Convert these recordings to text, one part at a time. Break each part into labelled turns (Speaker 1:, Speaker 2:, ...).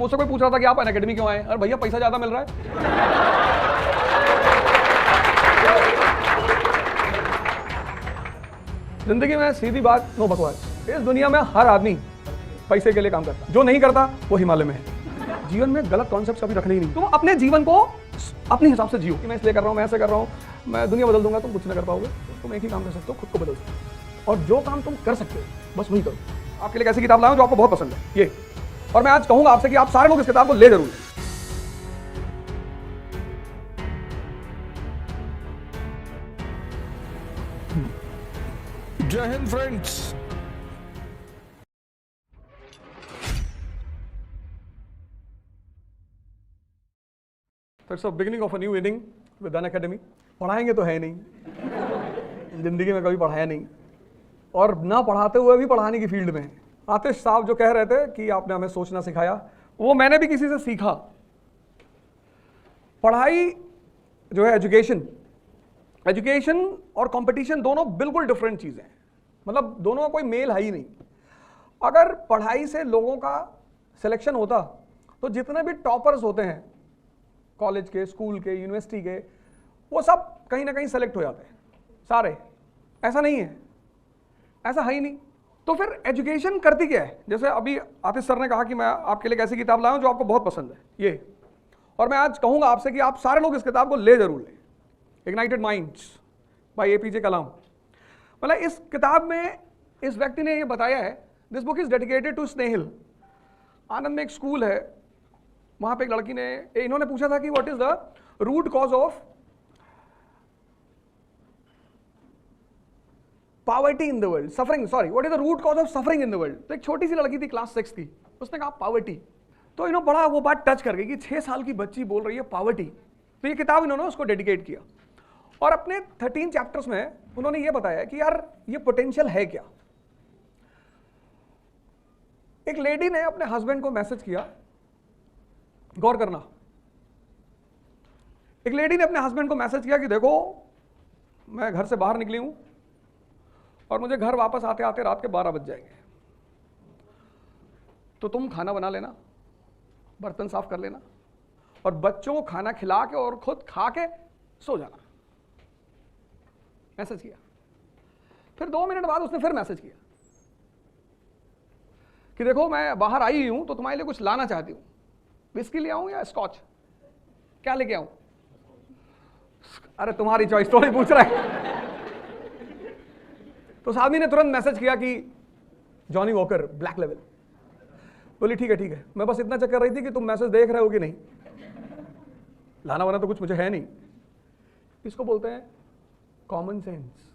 Speaker 1: मुझसे कोई पूछ रहा था कि आप अनअकैडमी क्यों आए, अरे भैया पैसा ज्यादा मिल रहा है। जिंदगी में सीधी बात, नो बकवास, इस दुनिया में हर आदमी पैसे के लिए काम करता है, जो नहीं करता वो हिमालय में है। जीवन में गलत कॉन्सेप्ट कभी रखने ही नहीं। तुम अपने जीवन को अपने हिसाब से जियो कि मैं इसलिए कर रहा हूँ, मैं ऐसे कर रहा हूँ, मैं दुनिया बदल दूंगा, तुम कुछ नहीं कर पाओगे। तुम एक ही काम कर सकते हो, खुद को बदल सकते हो, और जो काम तुम कर सकते हो बस वही करो। आपके लिए ऐसी किताब लाऊं जो आपको बहुत पसंद है ये, और मैं आज कहूंगा आपसे कि आप सारे लोग इस किताब को ले जरूर।
Speaker 2: जय Hind friends.
Speaker 1: It's beginning of a new inning with Unacademy. पढ़ाएंगे तो है नहीं, जिंदगी में कभी पढ़ाया नहीं, और ना पढ़ाते हुए भी पढ़ाने की फील्ड में। आतिश साहब जो कह रहे थे कि आपने हमें सोचना सिखाया, वो मैंने भी किसी से सीखा। पढ़ाई जो है, एजुकेशन और कंपटीशन दोनों बिल्कुल डिफरेंट चीजें हैं, मतलब दोनों का कोई मेल है ही नहीं। अगर पढ़ाई से लोगों का सिलेक्शन होता तो जितने भी टॉपर्स होते हैं कॉलेज के, स्कूल के, यूनिवर्सिटी के, वो सब कहीं ना कहीं सेलेक्ट हो जाते हैं सारे। ऐसा नहीं है, ऐसा है ही नहीं। तो फिर एजुकेशन करती क्या है? जैसे अभी आतिश सर ने कहा कि मैं आपके लिए एक ऐसी किताब लाया हूं जो आपको बहुत पसंद है ये, और मैं आज कहूंगा आपसे कि आप सारे लोग इस किताब को ले जरूर लें। इग्नाइटेड माइंड्स बाय एपीजे कलाम। मतलब इस किताब में इस व्यक्ति ने ये बताया है, this book is dedicated to Snehil. Anand में एक स्कूल है, वहां पे एक लड़की ने, इन्होंने पूछा था कि what is the root cause of poverty in the world, suffering, sorry, what is the root cause of suffering in the world. तो एक छोटी सी लड़की थी, क्लास 6 की, उसने कहा पॉवर्टी। तो इन्होंने बड़ा वो बात टच कर गई कि 6 साल की बच्ची बोल रही है पॉवर्टी। तो ये किताब इन्होंने उसको डेडिकेट किया, और अपने 13 चैप्टर्स में उन्होंने ये बताया कि यार ये पोटेंशियल है क्या। एक लेडी ने अपने हस्बैंड को मैसेज किया, गौर करना, एक लेडी ने अपने हस्बैंड को मैसेज किया कि देखो मैं घर से बाहर निकली हूं और मुझे घर वापस आते आते रात के 12 बज जाएंगे, तो तुम खाना बना लेना, बर्तन साफ कर लेना, और बच्चों को खाना खिला के और खुद खा के सो जाना। मैसेज किया। फिर 2 मिनट बाद उसने फिर मैसेज किया कि देखो मैं बाहर आई हूं तो तुम्हारे लिए कुछ लाना चाहती हूं, विस्की ले आऊं या स्कॉच, क्या लेके आऊं? अरे तुम्हारी चॉइस, थोड़ी पूछ रहा है। तो साहब ने तुरंत मैसेज किया कि जॉनी वॉकर ब्लैक लेवल। बोली ठीक है, मैं बस इतना चेक कर रही थी कि तुम मैसेज देख रहे हो कि नहीं, लाना वाना तो कुछ मुझे है नहीं। इसको बोलते हैं कॉमन सेंस।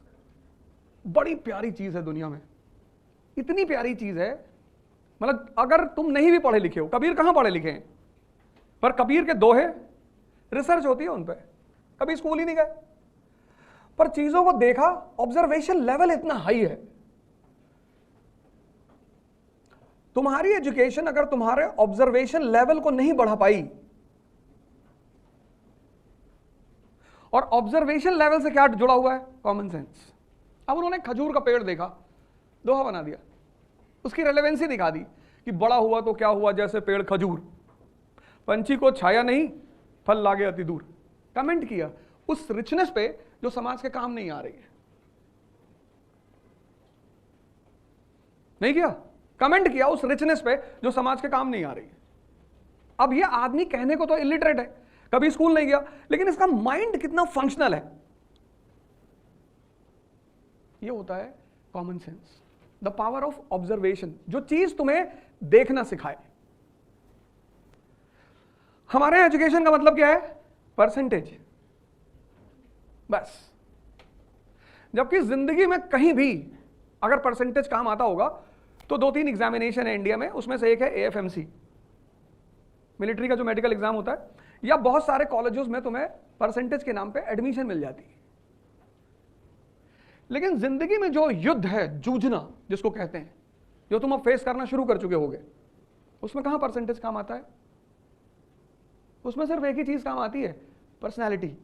Speaker 1: बड़ी प्यारी चीज है दुनिया में, इतनी प्यारी चीज है, मतलब अगर तुम नहीं भी पढ़े लिखे हो, कबीर कहां पढ़े लिखे हैं, पर कबीर के दोहे रिसर्च होती है उन पर, कभी स्कूल ही नहीं गए, पर चीजों को देखा, ऑब्जर्वेशन लेवल इतना हाई है। तुम्हारी एजुकेशन अगर तुम्हारे ऑब्जर्वेशन लेवल को नहीं बढ़ा पाई, और ऑब्जर्वेशन लेवल से क्या जुड़ा हुआ है? Common sense. अब उन्होंने खजूर का पेड़ देखा, दोहा बना दिया, उसकी रेलेवेंसी दिखा दी कि बड़ा हुआ तो क्या हुआ जैसे पेड़ खजूर, पंछी को छाया नहीं, फल लागे अति दूर। कमेंट किया उस रिचनेस पे जो समाज के काम नहीं आ रही है। नहीं किया? कमेंट किया उस रिचनेस पे जो समाज के काम नहीं आ रही है। अब ये आदमी कहने को तो इलिटरेट है, कभी स्कूल नहीं गया, लेकिन इसका माइंड कितना फंक्शनल है। ये होता है common sense, the power of observation, जो चीज तुम्हें देखना सिखाए। हमारे एजुकेशन का मतलब क्या है? परसेंटेज, बस। जबकि जिंदगी में कहीं भी अगर परसेंटेज काम आता होगा तो 2-3 एग्जामिनेशन है इंडिया में, उसमें से एक है एएफएमसी, मिलिट्री का जो मेडिकल एग्जाम होता है, या बहुत सारे कॉलेजेस में तुम्हें परसेंटेज के नाम पे एडमिशन मिल जाती है। लेकिन जिंदगी में जो युद्ध है, जूझना जिसको कहते हैं, जो तुम अब फेस करना शुरू कर चुके होगे, उसमें कहां परसेंटेज काम आता है? उसमें सिर्फ एक ही चीज काम आती है, पर्सनैलिटी।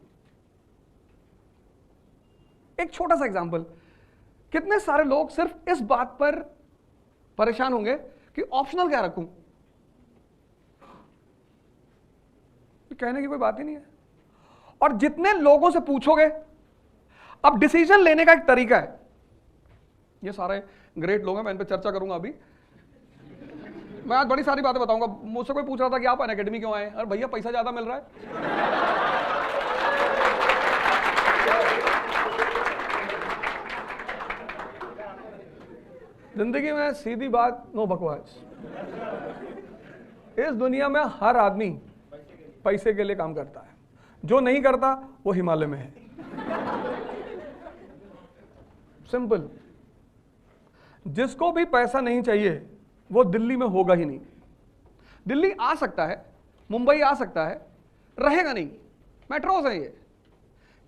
Speaker 1: एक छोटा सा एग्जांपल, कितने सारे लोग सिर्फ इस बात पर परेशान होंगे कि ऑप्शनल क्या रखूं, कहने की कोई बात ही नहीं है। और जितने लोगों से पूछोगे, अब डिसीजन लेने का एक तरीका है, ये सारे ग्रेट लोग हैं, मैं इन पर चर्चा करूंगा अभी। मैं आज बड़ी सारी बातें बताऊंगा। मुझसे कोई पूछ रहा था कि आप अनअकैडमी क्यों आए? अरे भैया पैसा ज्यादा मिल रहा है। जिंदगी में सीधी बात, नो बकवास। इस दुनिया में हर आदमी पैसे के लिए काम करता है, जो नहीं करता वो हिमालय में है। सिंपल। जिसको भी पैसा नहीं चाहिए वो दिल्ली में होगा ही नहीं। दिल्ली आ सकता है, मुंबई आ सकता है, रहेगा नहीं। मेट्रोज है ये,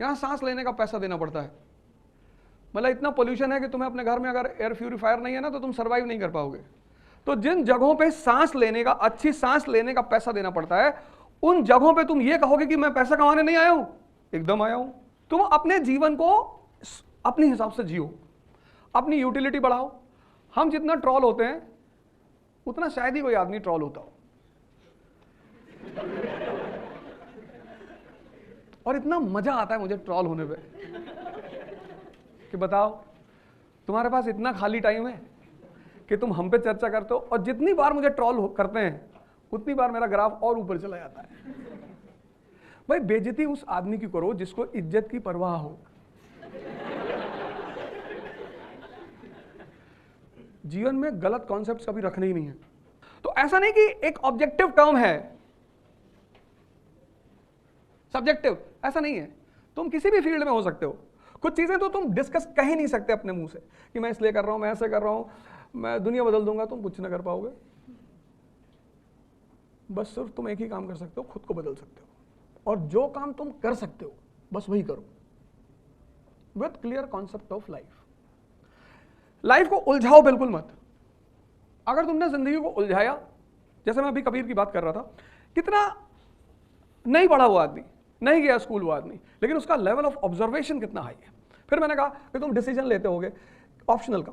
Speaker 1: यहां सांस लेने का पैसा देना पड़ता है। मतलब इतना पोल्यूशन है कि तुम्हें अपने घर में अगर एयर प्यूरिफायर नहीं है ना तो तुम सर्वाइव नहीं कर पाओगे। तो जिन जगहों पे सांस लेने का, अच्छी सांस लेने का पैसा देना पड़ता है, उन जगहों पे तुम ये कहोगे कि मैं पैसा कमाने नहीं आया हूं। एकदम आया हूं। तुम अपने जीवन को अपने हिसाब से जियो, अपनी यूटिलिटी बढ़ाओ। हम जितना ट्रॉल होते हैं उतना शायद ही कोई आदमी ट्रॉल होता हो। और इतना मजा आता है मुझे ट्रॉल होने पे कि बताओ, तुम्हारे पास इतना खाली टाइम है कि तुम हम पे चर्चा करते हो, और जितनी बार मुझे ट्रॉल करते हैं उतनी बार मेरा ग्राफ और ऊपर चला जाता है। भाई बेइज्जती उस आदमी की करो जिसको इज्जत की परवाह हो। जीवन में गलत कॉन्सेप्ट्स कभी रखने ही नहीं है। तो ऐसा नहीं कि एक ऑब्जेक्टिव टर्म है, सब्जेक्टिव, ऐसा नहीं है। तुम किसी भी फील्ड में हो सकते हो। कुछ चीजें तो तुम डिस्कस कह ही नहीं सकते अपने मुंह से कि मैं इसलिए कर रहा हूं, मैं ऐसे कर रहा हूं, मैं दुनिया बदल दूंगा। तुम कुछ ना कर पाओगे। बस सिर्फ तुम एक ही काम कर सकते हो, खुद को बदल सकते हो। और जो काम तुम कर सकते हो बस वही करो, with clear concept of life. Life को उलझाओ बिल्कुल मत। अगर तुमने जिंदगी को उलझाया, जैसे मैं अभी कबीर की बात कर रहा था, कितना नहीं पढ़ा वो आदमी, नहीं गया स्कूल वो आदमी, लेकिन उसका लेवल ऑफ ऑब्जर्वेशन कितना हाई है। फिर मैंने कहा कि तुम डिसीजन लेते होगे ऑप्शनल का।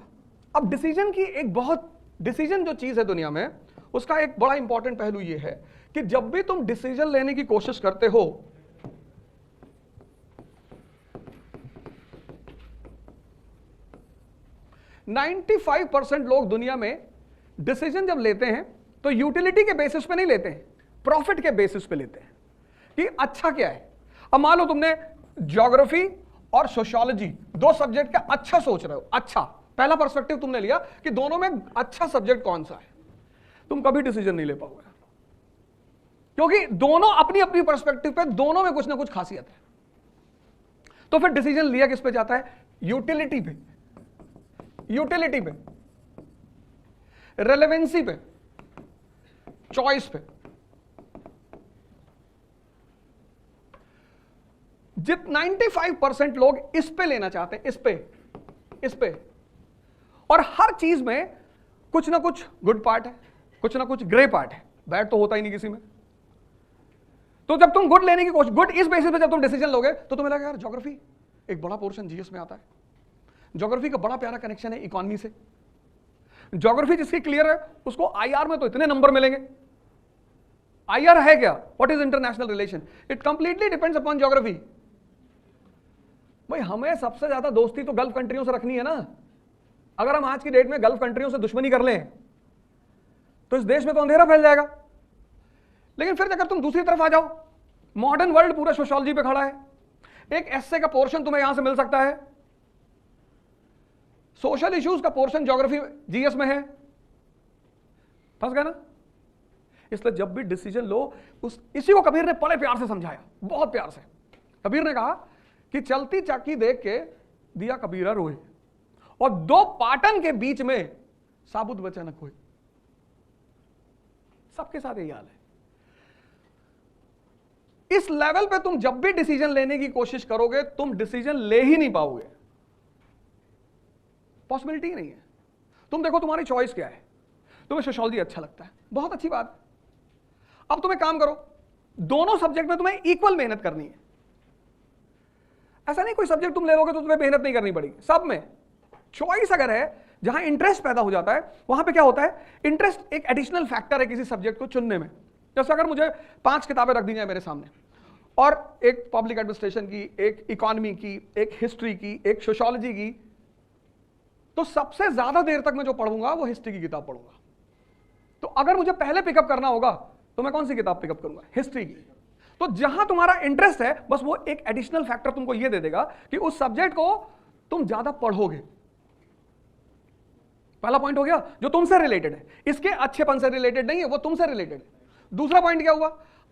Speaker 1: अब डिसीजन की एक बहुत, डिसीजन जो चीज है दुनिया में, उसका एक बड़ा इंपॉर्टेंट पहलू ये है कि जब भी तुम डिसीजन लेने की कोशिश करते हो, ,95% लोग दुनिया में डिसीजन जब लेते हैं तो यूटिलिटी के बेसिस पे नहीं लेते हैं, प्रॉफिट के बेसिस पे लेते हैं कि अच्छा क्या है। अब मान लो तुमने ज्योग्राफी और सोशियोलॉजी दो सब्जेक्ट का अच्छा सोच रहे हो, अच्छा पहला पर्सपेक्टिव तुमने लिया कि दोनों में अच्छा सब्जेक्ट कौन सा है, तुम कभी डिसीजन नहीं ले पाओगे, क्योंकि दोनों अपनी अपनी पर्सपेक्टिव पे दोनों में कुछ ना कुछ खासियत है। तो फिर डिसीजन लिया किस पे जाता है? यूटिलिटी पे, यूटिलिटी पे, रेलेवेंसी पे, चॉइस पे। जित 95% लोग इस पे लेना चाहते हैं, इस पे। और हर चीज में कुछ ना कुछ गुड पार्ट है, कुछ ना कुछ ग्रे पार्ट है, बैड तो होता ही नहीं किसी में। तो जब तुम गुड लेने की कोशिश, गुड इस बेसिस पे जब तुम डिसीजन लोगे तो तुम्हें लगेगा यार ज्योग्राफी एक बड़ा पोर्शन जीएस में आता है, ज्योग्राफी का बड़ा प्यारा कनेक्शन है इकोनॉमी से, ज्योग्राफी जिसकी क्लियर है उसको आईआर में तो इतने नंबर मिलेंगे। आईआर है क्या? What is international relation? It completely depends upon geography. भाई हमें सबसे ज्यादा दोस्ती तो गल्फ कंट्रियों से रखनी है ना। अगर हम आज की डेट में गल्फ कंट्रियों से दुश्मनी कर लें तो इस देश में तो अंधेरा फैल जाएगा। लेकिन फिर अगर तुम दूसरी तरफ आ जाओ, मॉडर्न वर्ल्ड पूरा सोशियोलॉजी पे खड़ा है, एक एस्से का पोर्शन तुम्हें यहां से मिल सकता है, सोशल इश्यूज का पोर्शन ज्योग्राफी जीएस में है, फंस गए ना। इसलिए जब भी डिसीजन लो, इसी को कबीर ने बड़े प्यार से समझाया, बहुत प्यार से। कबीर ने कहा कि चलती चाकी देख के दिया कबीरा रोए, और दो पाटन के बीच में साबुत बचा न कोई। सबके साथ यही हाल है। इस लेवल पे तुम जब भी डिसीजन लेने की कोशिश करोगे, तुम डिसीजन ले ही नहीं पाओगे, पॉसिबिलिटी ही नहीं है। तुम देखो तुम्हारी चॉइस क्या है, तुम्हें सोशियोलॉजी अच्छा लगता है, बहुत अच्छी बात। अब तुम्हें काम करो, दोनों सब्जेक्ट में तुम्हें इक्वल मेहनत करनी है। ऐसा नहीं कोई सब्जेक्ट तुम ले लोगे तो तुम्हें मेहनत नहीं करनी पड़ेगी, सब में चॉइस अगर है, जहां इंटरेस्ट पैदा हो जाता है वहां पे क्या होता है, इंटरेस्ट एक एडिशनल फैक्टर है किसी सब्जेक्ट को चुनने में। जैसे अगर मुझे 5 किताबें रख दी जाए मेरे सामने, और एक पब्लिक एडमिनिस्ट्रेशन की, एक इकोनॉमी की, एक हिस्ट्री की, एक सोशियोलॉजी की, तो सबसे ज्यादा देर तक मैं जो पढ़ूंगा वो हिस्ट्री की किताब पढ़ूंगा। तो अगर मुझे पहले पिकअप करना होगा तो मैं कौन सी किताब पिकअप करूंगा? हिस्ट्री की। तो जहां तुम्हारा इंटरेस्ट है, बस वो एक एडिशनल फैक्टर तुमको ये दे देगा कि उस सब्जेक्ट को तुम ज्यादा पढ़ोगे। पहला पॉइंट हो गया, जो तुमसे रिलेटेड है, इसके अच्छेपन से रिलेटेड नहीं है, वो तुमसे रिलेटेड है। दूसरा पॉइंट क्या हुआ?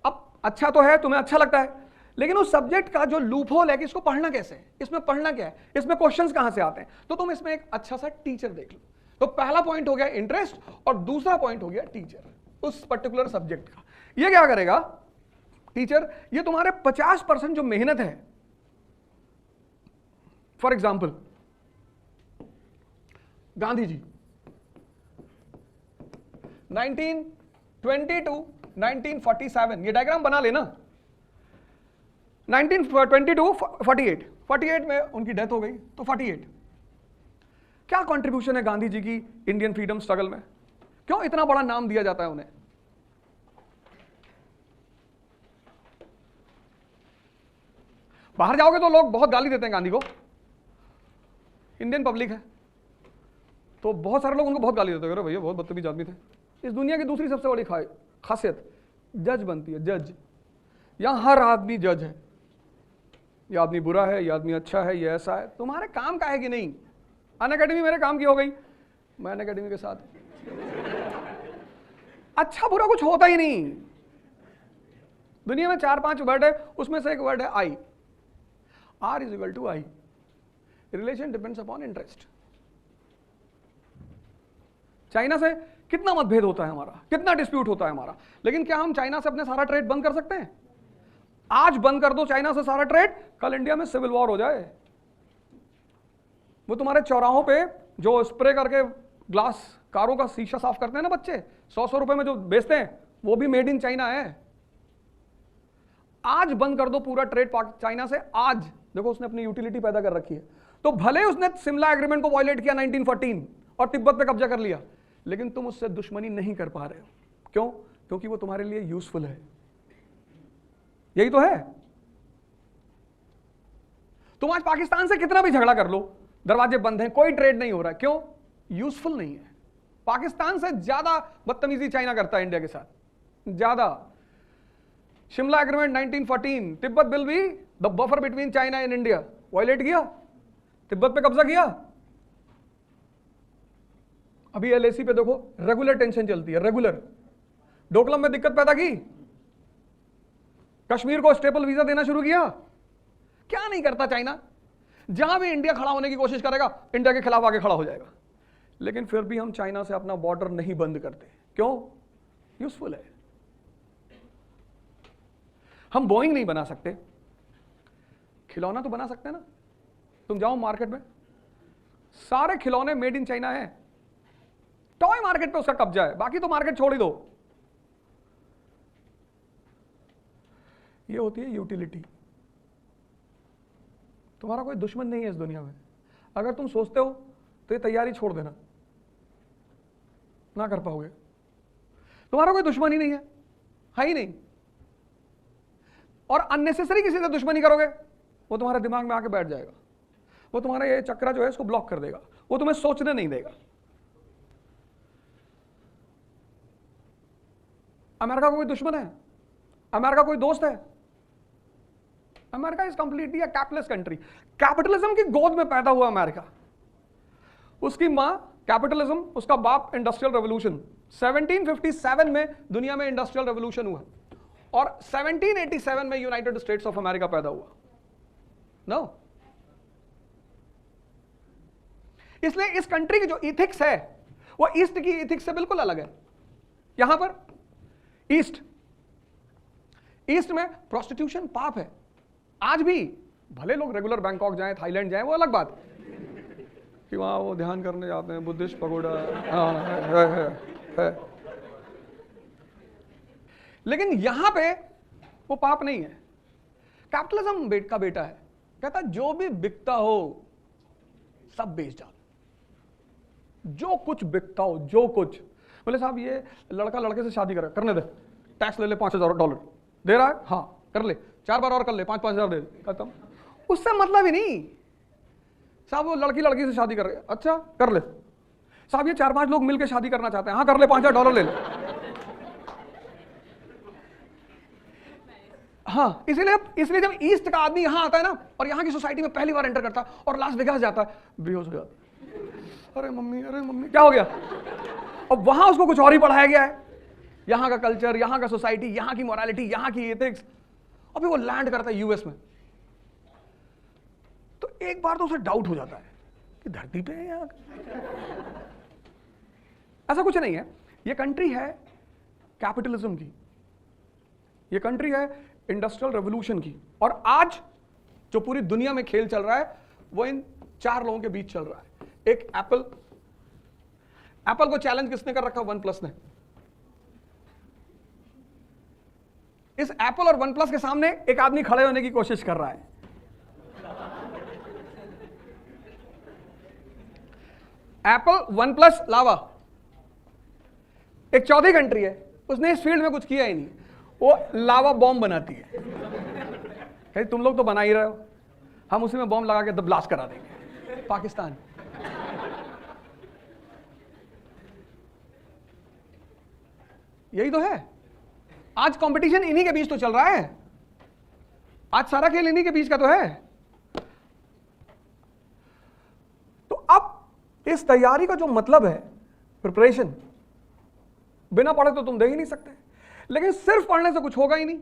Speaker 1: अब अच्छा तो है, तुम्हें अच्छा लगता है, लेकिन उस सब्जेक्ट का जो लूप होल है कि इसको पढ़ना कैसे है, इसमें पढ़ना क्या है, इसमें क्वेश्चंस कहां से आते हैं, तो तुम इसमें एक अच्छा सा टीचर देख लो। तो पहला पॉइंट हो गया इंटरेस्ट, और दूसरा पॉइंट हो गया टीचर, उस पर्टिकुलर सब्जेक्ट का। ये क्या करेगा टीचर? ये तुम्हारे 50% जो मेहनत है, for example Gandhi ji 1920 to 1947, ये डायग्राम बना लेना। 1920 टू 48 में उनकी डेथ हो गई, तो 48 क्या कंट्रीब्यूशन है गांधी जी की इंडियन फ्रीडम स्ट्रगल में? क्यों इतना बड़ा नाम दिया जाता है उन्हें? बाहर जाओगे तो लोग बहुत गाली देते हैं गांधी को, इंडियन पब्लिक है तो बहुत सारे लोग उनको बहुत गाली देते हैं, भैया बहुत बदतमीज आदमी थे। इस दुनिया की दूसरी सबसे बड़ी खासियत जज बनती है, जज। यहां हर आदमी जज है, ये आदमी बुरा है, ये आदमी अच्छा है, ये ऐसा है। तुम्हारे काम का है कि नहीं? अन अकेडमी मेरे काम की हो गई, मैं अन अकेडमी के साथ अच्छा बुरा कुछ होता ही नहीं। दुनिया में 4-5 वर्ड है, उसमें से एक वर्ड है I. R is equal to I. Relation depends upon interest. China से कितना मतभेद होता है हमारा, कितना डिस्प्यूट होता है हमारा, लेकिन क्या हम चाइना से अपने सारा ट्रेड बंद कर सकते हैं? आज बंद कर दो चाइना से सारा ट्रेड, कल इंडिया में सिविल वॉर हो जाए। वो तुम्हारे चौराहों पे जो स्प्रे करके ग्लास कारों का शीशा साफ करते हैं ना बच्चे, 100 रुपए में जो बेचते हैं, वो भी मेड इन चाइना है। आज बंद कर दो पूरा ट्रेड चाइना से। आज देखो उसने अपनी यूटिलिटी पैदा कर रखी है। तो भले उसने शिमला एग्रीमेंट को वायलेट किया 1914 और तिब्बत पे कब्जा कर लिया, लेकिन तुम उससे दुश्मनी नहीं कर पा रहे हो। क्यों? क्योंकि वो तुम्हारे लिए यूजफुल है। यही तो है। तुम आज पाकिस्तान से कितना भी झगड़ा कर लो, दरवाजे बंद हैं, कोई ट्रेड नहीं हो रहा है। क्यों? यूजफुल नहीं है। पाकिस्तान से ज्यादा बदतमीजी चाइना करता है इंडिया के साथ, ज्यादा। शिमला एग्रीमेंट 1914, तिब्बत बिल भी the buffer between China and India, violate किया, तिब्बत पे कब्जा किया। अभी एलएसी पे देखो रेगुलर टेंशन चलती है, रेगुलर। डोकलम में दिक्कत पैदा की, कश्मीर को स्टेपल वीजा देना शुरू किया। क्या नहीं करता चाइना? जहां भी इंडिया खड़ा होने की कोशिश करेगा, इंडिया के खिलाफ आगे खड़ा हो जाएगा। लेकिन फिर भी हम चाइना से अपना बॉर्डर नहीं बंद करते। क्यों? यूजफुल है। हम बोइंग नहीं बना सकते, खिलौना तो बना सकते हैं ना। तुम जाओ मार्केट में, सारे खिलौने मेड इन चाइना है। टॉय मार्केट पे उसका कब्जा है, बाकी तो मार्केट छोड़ ही दो। ये होती है यूटिलिटी। तुम्हारा कोई दुश्मन नहीं है इस दुनिया में। अगर तुम सोचते हो तो ये तैयारी छोड़ देना, ना कर पाओगे। तुम्हारा कोई दुश्मन ही नहीं है ही नहीं। और अननेसेसरी किसी से दुश्मनी करोगे, वो तुम्हारे दिमाग में आके बैठ जाएगा। वो तुम्हारा ये चक्रा जो है इसको ब्लॉक कर देगा, वो तुम्हें सोचने नहीं देगा। अमेरिका कोई दुश्मन है? अमेरिका कोई दोस्त है? America is completely a capitalist country. Capitalism की गोद में पैदा हुआ अमेरिका। उसकी मां कैपिटलिज्म, उसका बाप इंडस्ट्रियल रेवोल्यूशन। 1757 में दुनिया में इंडस्ट्रियल रेवोल्यूशन हुआ और 1787 में यूनाइटेड स्टेट्स ऑफ अमेरिका पैदा हुआ। नो, इसलिए इस कंट्री की जो इथिक्स है वो ईस्ट की इथिक्स से बिल्कुल अलग है। यहां पर ईस्ट में प्रोस्टिट्यूशन पाप है। आज भी भले लोग रेगुलर बैंकॉक जाएं, थाईलैंड जाएं, वो अलग बात कि वहां वो ध्यान करने जाते हैं, बुद्धिस्ट पगोड़ा है। लेकिन यहां पे वो पाप नहीं है। कैपिटलिज्म का बेटा है, कहता जो भी बिकता हो सब बेच डालो, जो कुछ बिकता हो, जो कुछ। बोले साहब ये लड़का लड़के से शादी करने दे, टैक्स ले ले $5,000 दे रहा है, हाँ कर ले, 4 बार और कर ले, 5,000 दे, खत्म। उससे मतलब ही नहीं। साहब वो लड़की से शादी कर रहे, अच्छा कर ले। साहब ये 4-5 लोग मिलकर शादी करना चाहते हैं, हाँ कर ले, $5,000 ले ले। हाँ, इसलिए जब ईस्ट का आदमी यहां आता है ना और यहां की सोसाइटी में पहली बार एंटर करता है और लास वेगास जाता है, बेहोश हो जाता है, अरे मम्मी क्या हो गया। और वहां उसको कुछ और ही पढ़ाया गया है, यहां का कल्चर, यहां का सोसाइटी, यहां की मोरालिटी, यहां की एथिक्स। अभी वो लैंड करता है यूएस में, तो एक बार तो उसे डाउट हो जाता है कि धरती पे है यहाँ। ऐसा कुछ नहीं है, ये कंट्री है कैपिटलिज्म की, ये कंट्री है इंडस्ट्रियल रेवोल्यूशन की, और आज जो पूरी दुनिया में खेल चल रहा है वो इन 4 लोगों के बीच चल रहा है। एक एप्पल को चैलेंज किसने कर रखा? OnePlus ने। इस एप्पल और OnePlus के सामने एक आदमी खड़े होने की कोशिश कर रहा है। एप्पल, OnePlus, लावा, एक चौथी कंट्री है, उसने इस फील्ड में कुछ किया ही नहीं, वो लावा बॉम्ब बनाती है। कहती तुम लोग तो बना ही रहे हो, हम उसी में बॉम्ब लगा के ब्लास्ट करा देंगे। पाकिस्तान। यही तो है, आज कंपटीशन इन्हीं के बीच तो चल रहा है, आज सारा खेल इन्हीं के बीच का तो है। तो अब इस तैयारी का जो मतलब है प्रिपरेशन, बिना पढ़े तो तुम दे ही नहीं सकते, लेकिन सिर्फ पढ़ने से कुछ होगा ही नहीं।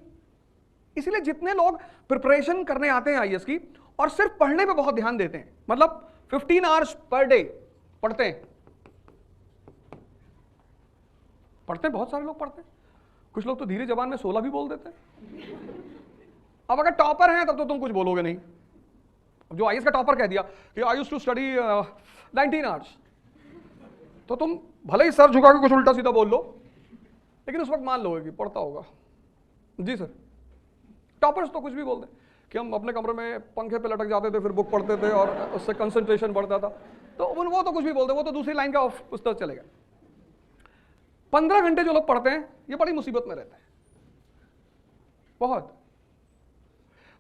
Speaker 1: इसलिए जितने लोग प्रिपरेशन करने आते हैं आईएएस की और सिर्फ पढ़ने पे बहुत ध्यान देते हैं, मतलब 15 आवर्स पर डे पढ़ते हैं, बहुत सारे लोग पढ़ते हैं, कुछ लोग तो धीरे जबान में 16 भी बोल देते हैं। अब अगर टॉपर हैं तब तो तुम कुछ बोलोगे नहीं। जो आईएएस का टॉपर कह दिया कि I used to study 19 hours, तो तुम भले ही सर झुका के कुछ उल्टा सीधा बोल लो, लेकिन उस वक्त मान लोगे कि पढ़ता होगा। जी सर, टॉपर्स तो कुछ भी बोलते हैं कि हम अपने कमरे में पंखे पे लटक जाते थे, फिर बुक पढ़ते थे और उससे कंसंट्रेशन बढ़ता था, तो वो तो कुछ भी बोलते, वो तो दूसरी लाइन का उस तरह चलेगा। 15 घंटे जो लोग पढ़ते हैं ये बड़ी मुसीबत में रहते हैं, बहुत।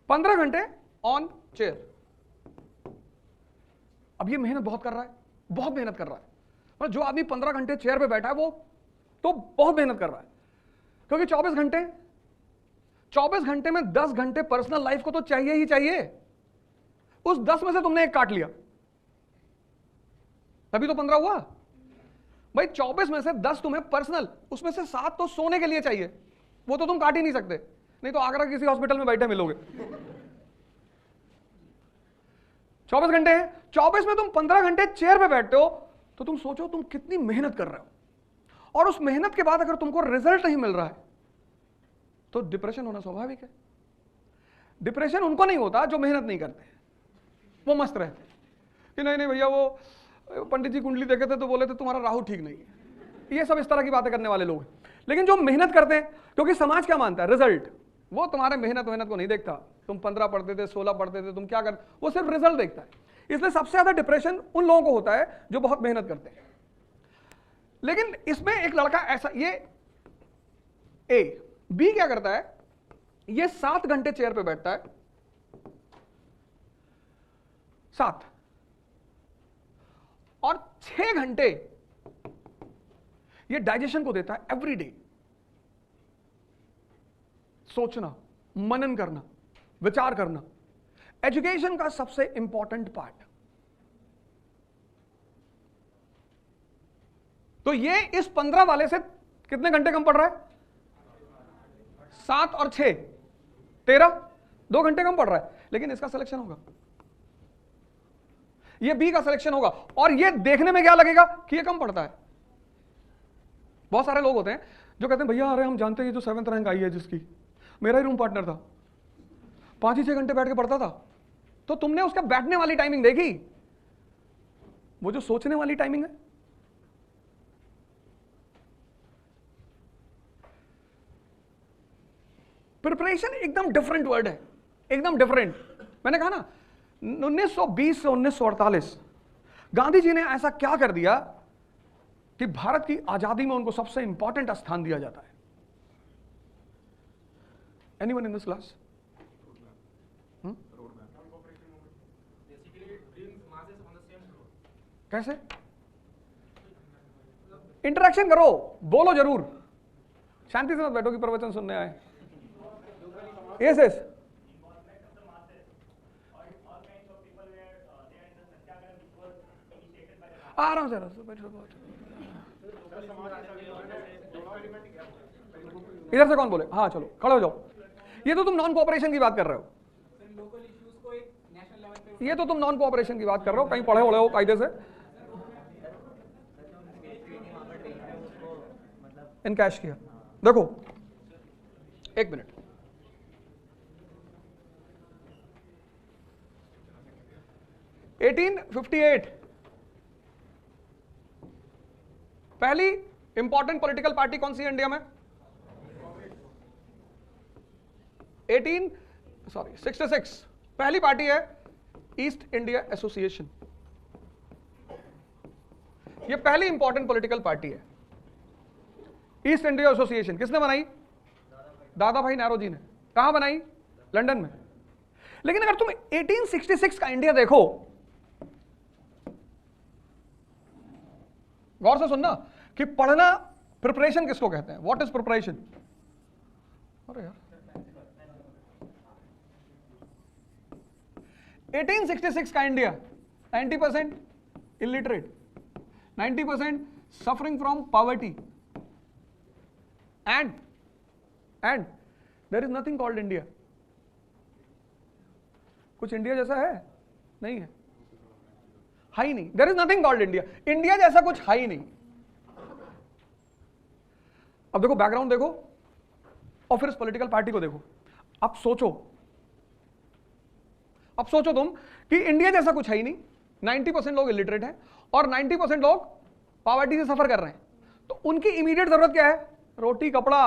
Speaker 1: 15 घंटे ऑन चेयर। अब ये मेहनत बहुत कर रहा है, बहुत मेहनत कर रहा है। मतलब जो आदमी 15 घंटे चेयर पे बैठा है वो तो बहुत मेहनत कर रहा है, क्योंकि 24 घंटे में 10 घंटे पर्सनल लाइफ को तो चाहिए ही चाहिए। उस 10 में से तुमने एक काट लिया, तभी तो 15 हुआ भाई। 24 में से 10 तुम्हें पर्सनल, उसमें से 7 तो सोने के लिए चाहिए, वो तो तुम काट ही नहीं सकते, नहीं तो आगरा किसी हॉस्पिटल में बैठे मिलोगे। 24 घंटे हैं, 24 में तुम 15 घंटे चेयर पे बैठते हो, तो तुम सोचो तुम कितनी मेहनत कर रहे हो, और उस मेहनत के बाद अगर तुमको रिजल्ट नहीं मिल रहा है तो डिप्रेशन होना स्वाभाविक है। डिप्रेशन उनको नहीं होता जो मेहनत नहीं करते, वो मस्त रहते कि नहीं भैया, वो पंडित जी कुंडली देखे थे तो बोले थे तुम्हारा राहु ठीक नहीं है, ये सब इस तरह की बातें करने वाले लोग हैं। लेकिन जो मेहनत करते हैं, क्योंकि समाज क्या मानता है? रिजल्ट। वो तुम्हारे मेहनत को नहीं देखता, तुम 15 पढ़ते थे, 16 पढ़ते थे, तुम क्या कर, वो सिर्फ रिजल्ट देखता है। इसलिए सबसे ज्यादा डिप्रेशन उन लोगों को होता है जो बहुत मेहनत करते हैं। लेकिन इसमें एक लड़का ऐसा, ये ए, बी क्या करता है, ये 7 घंटे चेयर पे बैठता है, 7, और 6 घंटे ये डाइजेशन को देता है एवरी डे। सोचना, मनन करना, विचार करना, एजुकेशन का सबसे इंपॉर्टेंट पार्ट। तो ये इस 15 वाले से कितने घंटे कम पड़ रहा है? 7 और 6, 13, 2 घंटे कम पड़ रहा है। लेकिन इसका सिलेक्शन होगा, ये बी का सिलेक्शन होगा, और ये देखने में क्या लगेगा कि ये कम पड़ता है। बहुत सारे लोग होते हैं जो कहते हैं भैया अरे हम जानते हैं जो 7th रैंक आई है जिसकी, मेरा ही रूम पार्टनर था, 5 ही 6 घंटे बैठ के पढ़ता था। तो तुमने उसका बैठने वाली टाइमिंग देखी? वो जो सोचने वाली टाइमिंग है, प्रिपरेशन एकदम डिफरेंट वर्ड है, एकदम डिफरेंट। मैंने कहा ना 1920 से 1948 गांधी जी ने ऐसा क्या कर दिया कि भारत की आजादी में उनको सबसे इंपॉर्टेंट स्थान दिया जाता है। Anyone in this class? कैसे? इंटरेक्शन करो, बोलो जरूर, शांति से मत बैठो कि प्रवचन सुनने आए। यस यस, आराम से बैठो। इधर से कौन बोले? हाँ चलो खड़े हो जाओ। ये तो तुम नॉन कोऑपरेशन की बात कर रहे हो, ये तो तुम नॉन कोऑपरेशन की बात कर रहे हो, कहीं पढ़े वढ़े हो कायदे से। इनकैश किया, देखो एक मिनट, (1858) पहली इंपॉर्टेंट पॉलिटिकल पार्टी कौन सी है इंडिया में? 66 पहली पार्टी है ईस्ट इंडिया एसोसिएशन। ये पहली इंपॉर्टेंट पॉलिटिकल पार्टी है। ईस्ट इंडिया एसोसिएशन किसने बनाई? दादा भाई नेहरू जी ने। कहां बनाई? लंदन में। लेकिन अगर तुम 1866 का इंडिया देखो, गौर से सुनना कि पढ़ना, प्रिपरेशन किसको कहते हैं? What is preparation? अरे यार 1866 का India 90% illiterate, 90% suffering from poverty, and there is nothing called India. कुछ इंडिया जैसा है? नहीं है, ही नहीं। There is nothing called India, India जैसा कुछ है ही नहीं। अब देखो बैकग्राउंड देखो और फिर इस पॉलिटिकल पार्टी को देखो। अब सोचो तुम कि इंडिया जैसा कुछ है ही नहीं, 90% लोग इलिटरेट हैं और 90% लोग पॉवर्टी से सफर कर रहे हैं, तो उनकी इमीडिएट जरूरत क्या है? रोटी कपड़ा।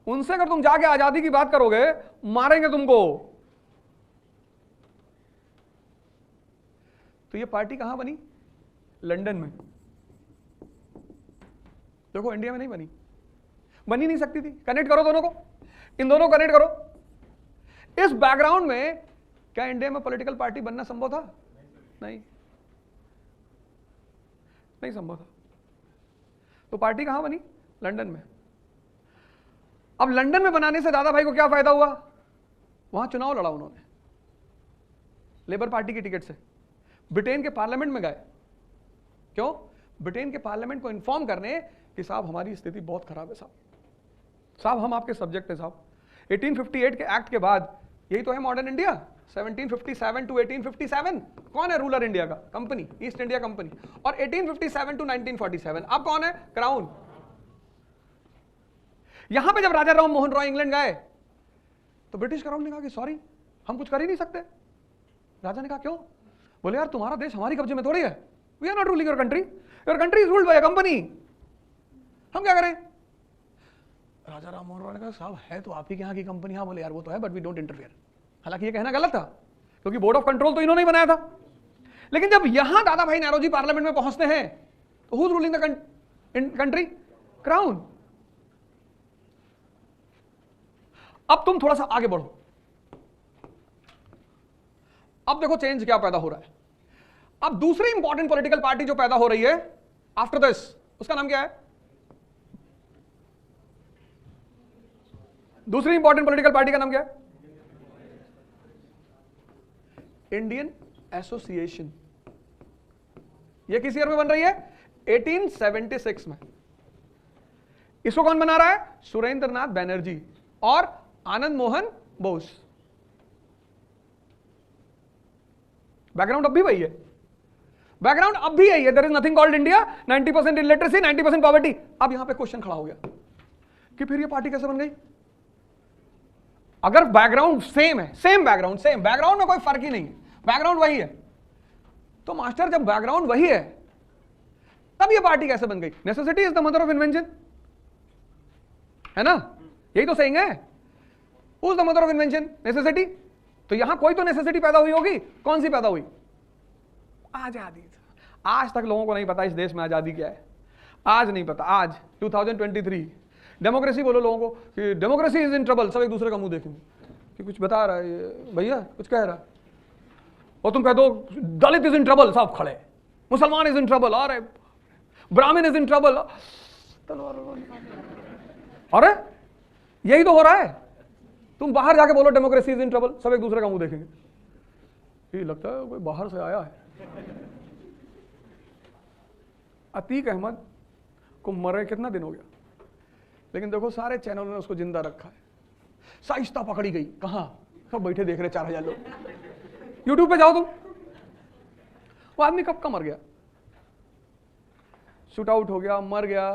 Speaker 1: उनसे अगर तुम जाके आजादी की बात करोगे, मारेंगे तुमको। तो ये पार्टी कहां बनी? लंदन में। देखो इंडिया में नहीं बनी, बनी नहीं सकती थी। कनेक्ट करो दोनों को, इन दोनों को कनेक्ट करो। इस बैकग्राउंड में क्या इंडिया में पॉलिटिकल पार्टी बनना संभव था? नहीं संभव था। तो पार्टी कहां बनी? लंदन में। अब लंदन में बनाने से दादा भाई को क्या फायदा हुआ? वहां चुनाव लड़ा उन्होंने लेबर पार्टी की टिकट से, ब्रिटेन के पार्लियामेंट में गए। क्यों? ब्रिटेन के पार्लियामेंट को इन्फॉर्म करने कि साहब हमारी स्थिति बहुत खराब है, साहब हम आपके सब्जेक्ट है साहब। 1858 के एक्ट के बाद यही तो है मॉडर्न इंडिया। 1757 टू 1857 कौन है रूलर इंडिया का? Company, east India company. और 1857 टू 1947 अब कौन है? क्राउन। यहां पे जब राजा राम मोहन रॉय इंग्लैंड गए तो ब्रिटिश क्राउन ने कहा कि सॉरी हम कुछ कर ही नहीं सकते। राजा ने कहा क्यों? बोले यार तुम्हारा देश हमारी कब्जे में थोड़ी है, we are not ruling your country is ruled by a company, हम क्या करें? राजा राम मोहन रॉय ने कहा साहब है तो आप ही के यहाँ की कंपनी। हाँ बोले यार वो तो है बट वी डोंट इंटरफेयर। हालांकि ये कहना गलत था क्योंकि बोर्ड ऑफ कंट्रोल तो इन्होंने ही बनाया था। लेकिन जब यहां दादा भाई नेहरू जी पार्लियामेंट में पहुंचते हैं तो who is ruling the country? Crown. अब तुम थोड़ा सा आगे बढ़ो, अब देखो चेंज क्या पैदा हो रहा है। अब दूसरी इंपॉर्टेंट पॉलिटिकल पार्टी जो पैदा हो रही है आफ्टर दिस, उसका नाम क्या है? दूसरी इंपॉर्टेंट पॉलिटिकल पार्टी का नाम क्या है? Indian association. यह किस ईयर में बन रही है? 1876 में। इसको कौन बना रहा है? सुरेंद्र नाथ बैनर्जी और आनंद मोहन बोस। बैकग्राउंड अब भी वही है, बैकग्राउंड अब भी यही है। There is nothing called India, 90% illiteracy, 90% poverty. अब यहां पे क्वेश्चन खड़ा हो गया कि फिर ये पार्टी कैसे बन गई? अगर बैकग्राउंड सेम है, सेम बैकग्राउंड में कोई फर्क ही नहीं है, बैकग्राउंड वही है, तो मास्टर जब बैकग्राउंड वही है तब ये पार्टी कैसे बन गई? Necessity is the mother of invention, है ना? यही तो सेइंग है। Who is the mother of invention? Necessity. तो यहां कोई तो नेसेसिटी पैदा हुई होगी। कौन सी पैदा हुई? आजादी। आज तक लोगों को नहीं पता इस देश में आजादी क्या है। आज नहीं पता। आज 2023 डेमोक्रेसी बोलो लोगों को कि डेमोक्रेसी इज इन ट्रबल, सब एक दूसरे का मुंह देखेंगे कि कुछ बता रहा है ये भैया, कुछ कह रहा है। और तुम कह दो दलित इज इन ट्रबल, सब खड़े, मुसलमान इज इन ट्रबल, अरे ब्राह्मण इज इन ट्रबल, अरे यही तो हो रहा है। तुम बाहर जाके बोलो डेमोक्रेसी इज इन ट्रबल, सब एक दूसरे का मुंह देखेंगे, ये लगता है कोई बाहर से आया है। अतीक अहमद को मरे कितना दिन हो गया, लेकिन देखो सारे चैनलों ने उसको जिंदा रखा है। साइस्ता पकड़ी गई, कहां, सब बैठे देख रहे 4000 लोग। यूट्यूब पे जाओ तुम, वो आदमी कब का मर गया, शूट आउट हो गया, मर गया।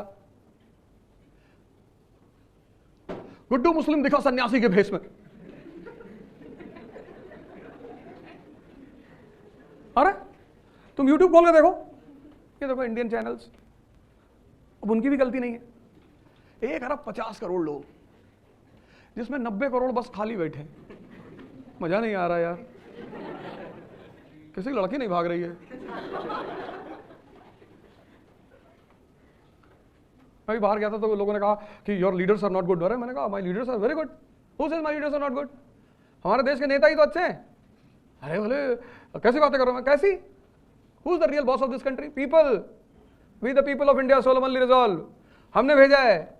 Speaker 1: गुड्डू मुस्लिम दिखा सन्यासी के भेष में, अरे तुम यूट्यूब खोल के देखो, ये देखो इंडियन चैनल्स, अब उनकी भी गलती नहीं है। 1 अरब 50 करोड़ लोग, जिसमें 90 करोड़ बस खाली बैठे, मजा नहीं आ रहा यार, किसी लड़की नहीं भाग रही है। मैं भी बाहर गया था तो लोगों ने कहा कि your leaders are not good, अरे मैंने कहा my leaders are very good, who says my leaders are not good, हमारे देश के नेता ही तो अच्छे हैं। अरे बोले कैसी बातें कर रहा हूं मैं, कैसी, who is the real boss of this country, people, we the people of India solemnly resolve, हमने भेजा है।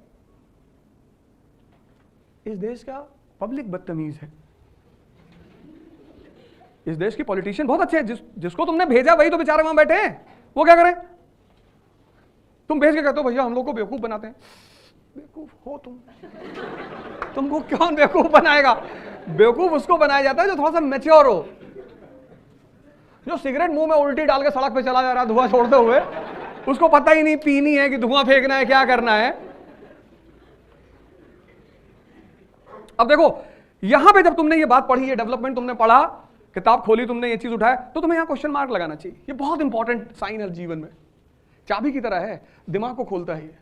Speaker 1: इस देश का पब्लिक बदतमीज है, इस देश की पॉलिटिशियन बहुत अच्छे हैं, जिसको तुमने भेजा वही तो बेचारे वहां बैठे हैं, वो क्या करें। तुम भेज के कहते हो भैया हम लोग को बेवकूफ बनाते हैं, बेवकूफ हो तुमको कौन बेवकूफ बनाएगा। बेवकूफ उसको बनाया जाता है जो थोड़ा सा मैच्योर हो, जो सिगरेट मुंह में उल्टी डाल के सड़क पे चला जा रहा है धुआं छोड़ते हुए, उसको पता ही नहीं पीनी है कि धुआं फेंकना है, क्या करना है। अब देखो यहां पे जब तुमने ये बात पढ़ी, ये डेवलपमेंट तुमने पढ़ा, किताब खोली तुमने, ये चीज उठाया, तो तुम्हें यहां क्वेश्चन मार्क लगाना चाहिए। ये बहुत इंपॉर्टेंट साइन है जीवन में, चाबी की तरह है, दिमाग को खोलता है ये।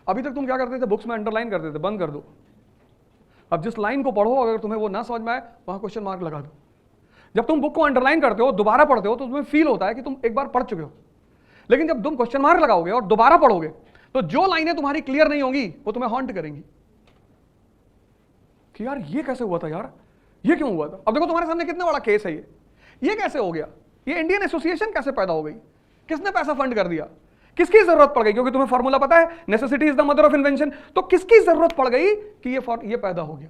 Speaker 1: अभी तक तुम क्या करते थे, बुक्स में अंडरलाइन करते थे, बंद कर दो। अब जिस लाइन को पढ़ो अगर तुम्हें वो ना समझ में आए, वहां क्वेश्चन मार्क लगा दो। जब तुम बुक को अंडरलाइन करते हो, दोबारा पढ़ते हो, तो तुम्हें फील होता है कि तुम एक बार पढ़ चुके हो। लेकिन जब तुम क्वेश्चन मार्क लगाओगे और दोबारा पढ़ोगे, तो जो लाइनें तुम्हारी क्लियर नहीं होंगी वो तुम्हें हॉन्ट करेंगी कि यार ये कैसे हुआ था, यार ये क्यों हुआ था। अब देखो तुम्हारे सामने कितना बड़ा केस है ये कैसे हो गया, ये इंडियन एसोसिएशन कैसे पैदा हो गई, किसने पैसा फंड कर दिया, किसकी जरूरत पड़ गई, क्योंकि तुम्हें फॉर्मूला पता है, necessity is the mother of invention. तो किसकी जरूरत पड़ गई कि ये पैदा हो गया,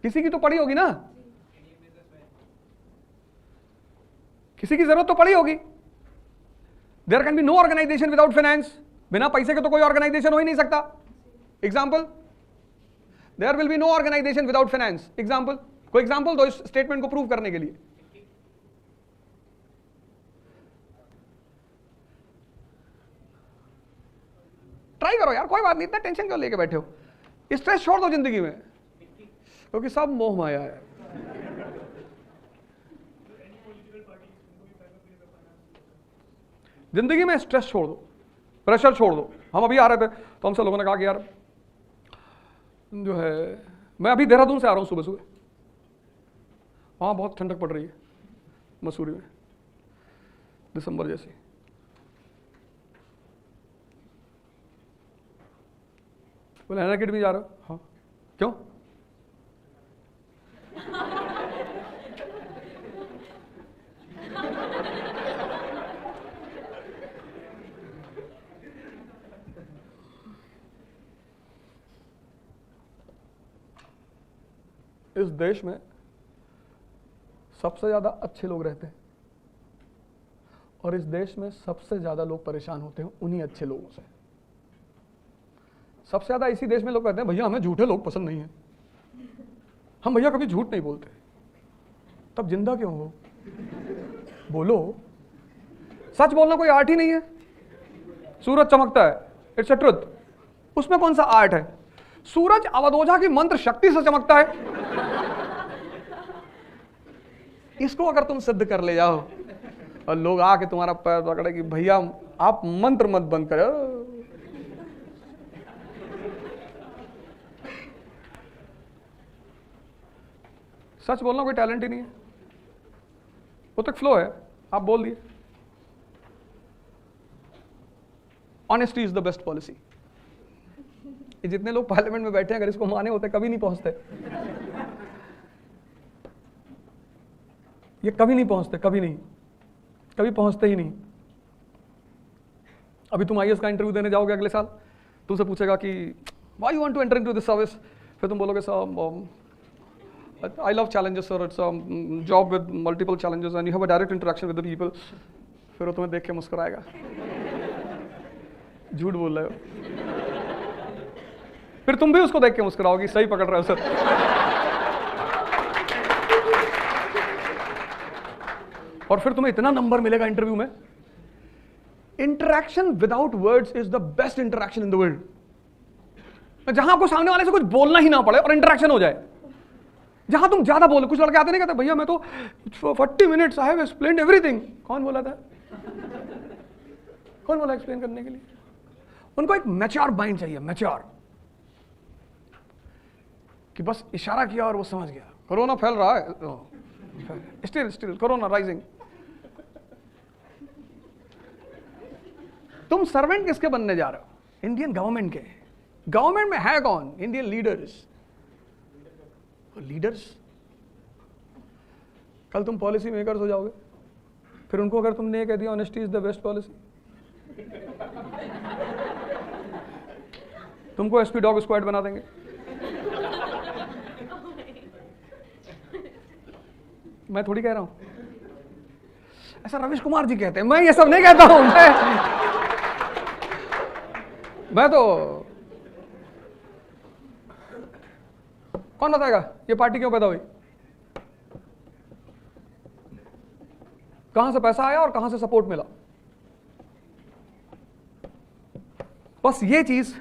Speaker 1: किसी की तो पड़ी होगी ना, किसी की जरूरत तो पड़ी होगी। There can be no organisation without finance, बिना पैसे के तो कोई ऑर्गेनाइजेशन हो ही नहीं सकता। Example, there will be no organisation without finance. Example, कोई एग्जाम्पल दो इस स्टेटमेंट को प्रूव करने के लिए। ट्राई करो यार, कोई बात नहीं, इतना टेंशन क्यों लेके बैठे हो, स्ट्रेस छोड़ दो जिंदगी में, क्योंकि सब मोह माया है। जिंदगी में स्ट्रेस छोड़ दो, प्रेशर छोड़ दो। हम अभी आ रहे थे तो हमसे लोगों ने कहा कि यार जो है, मैं अभी देहरादून से आ रहा हूं सुबह सुबह, वहां बहुत ठंडक पड़ रही है मसूरी में, दिसंबर जैसी। बोले हैना किट भी जा रहे हो, हाँ क्यों, इस देश में सबसे ज्यादा अच्छे लोग रहते हैं और इस देश में सबसे ज्यादा लोग परेशान होते हैं उन्हीं अच्छे लोगों से। सबसे ज्यादा इसी देश में लोग कहते हैं भैया हमें झूठे लोग पसंद नहीं है, हम भैया कभी झूठ नहीं बोलते। तब जिंदा क्यों हो, बोलो, सच बोलना कोई आर्ट ही नहीं है। सूरज चमकता है, इट्स अ ट्रुथ, उसमें कौन सा आर्ट है। सूरज अवधोजा की मंत्र शक्ति से चमकता है, इसको अगर तुम सिद्ध कर ले जाओ और लोग आके तुम्हारा पैर पकड़े कि भैया आप मंत्र मत बंद करो, सच बोलना कोई टैलेंट ही नहीं है, वो तक फ्लो है, आप बोल दिए। Honesty is the best policy, ये जितने लोग पार्लियामेंट में बैठे हैं अगर इसको माने होते कभी नहीं पहुंचते, ये कभी नहीं पहुंचते, कभी नहीं, कभी पहुंचते ही नहीं। अभी तुम आईएएस का इंटरव्यू देने जाओगे अगले साल, तुमसे पूछेगा कि why you want to enter into this service, फिर तुम बोलोगे sir I love challenges sir, it's job with multiple challenges and you have a direct interaction with the people. फिर वो तुम्हें देख के मुस्कुराएगा, झूठ बोल रहे हो। फिर तुम भी उसको देख के मुस्कुराओगी, सही पकड़ रहे हो सर। और फिर तुम्हें इतना नंबर मिलेगा इंटरव्यू में। Interaction without words is the best interaction in the world, जहां आपको सामने वाले से कुछ बोलना ही ना पड़े और इंटरैक्शन हो जाए। जहां तुम ज्यादा बोलो, कुछ लड़के आते नहीं कहते भैया मैं तो 40 minutes I have explained everything. कौन बोला था? कौन बोला एक्सप्लेन करने के लिए? उनको एक मैच्योर माइंड चाहिए, मैच्योर, कि बस इशारा किया और वो समझ गया। कोरोना फैल रहा है, स्टिल कोरोना राइजिंग। तुम सर्वेंट किसके बनने जा रहे हो? इंडियन गवर्नमेंट के। गवर्नमेंट में है कौन? Indian leaders. लीडर्स कल तुम पॉलिसी मेकर्स हो जाओगे, फिर उनको अगर तुमने ये कह दिया honesty is the best policy, तुमको एसपी डॉग स्क्वाड बना देंगे। मैं थोड़ी कह रहा हूं, ऐसा रविश कुमार जी कहते हैं, मैं ये सब नहीं कहता हूं। मैं तो कौन बताएगा ये पार्टी क्यों पैदा हुई, कहां से पैसा आया और कहां से सपोर्ट मिला। बस ये चीज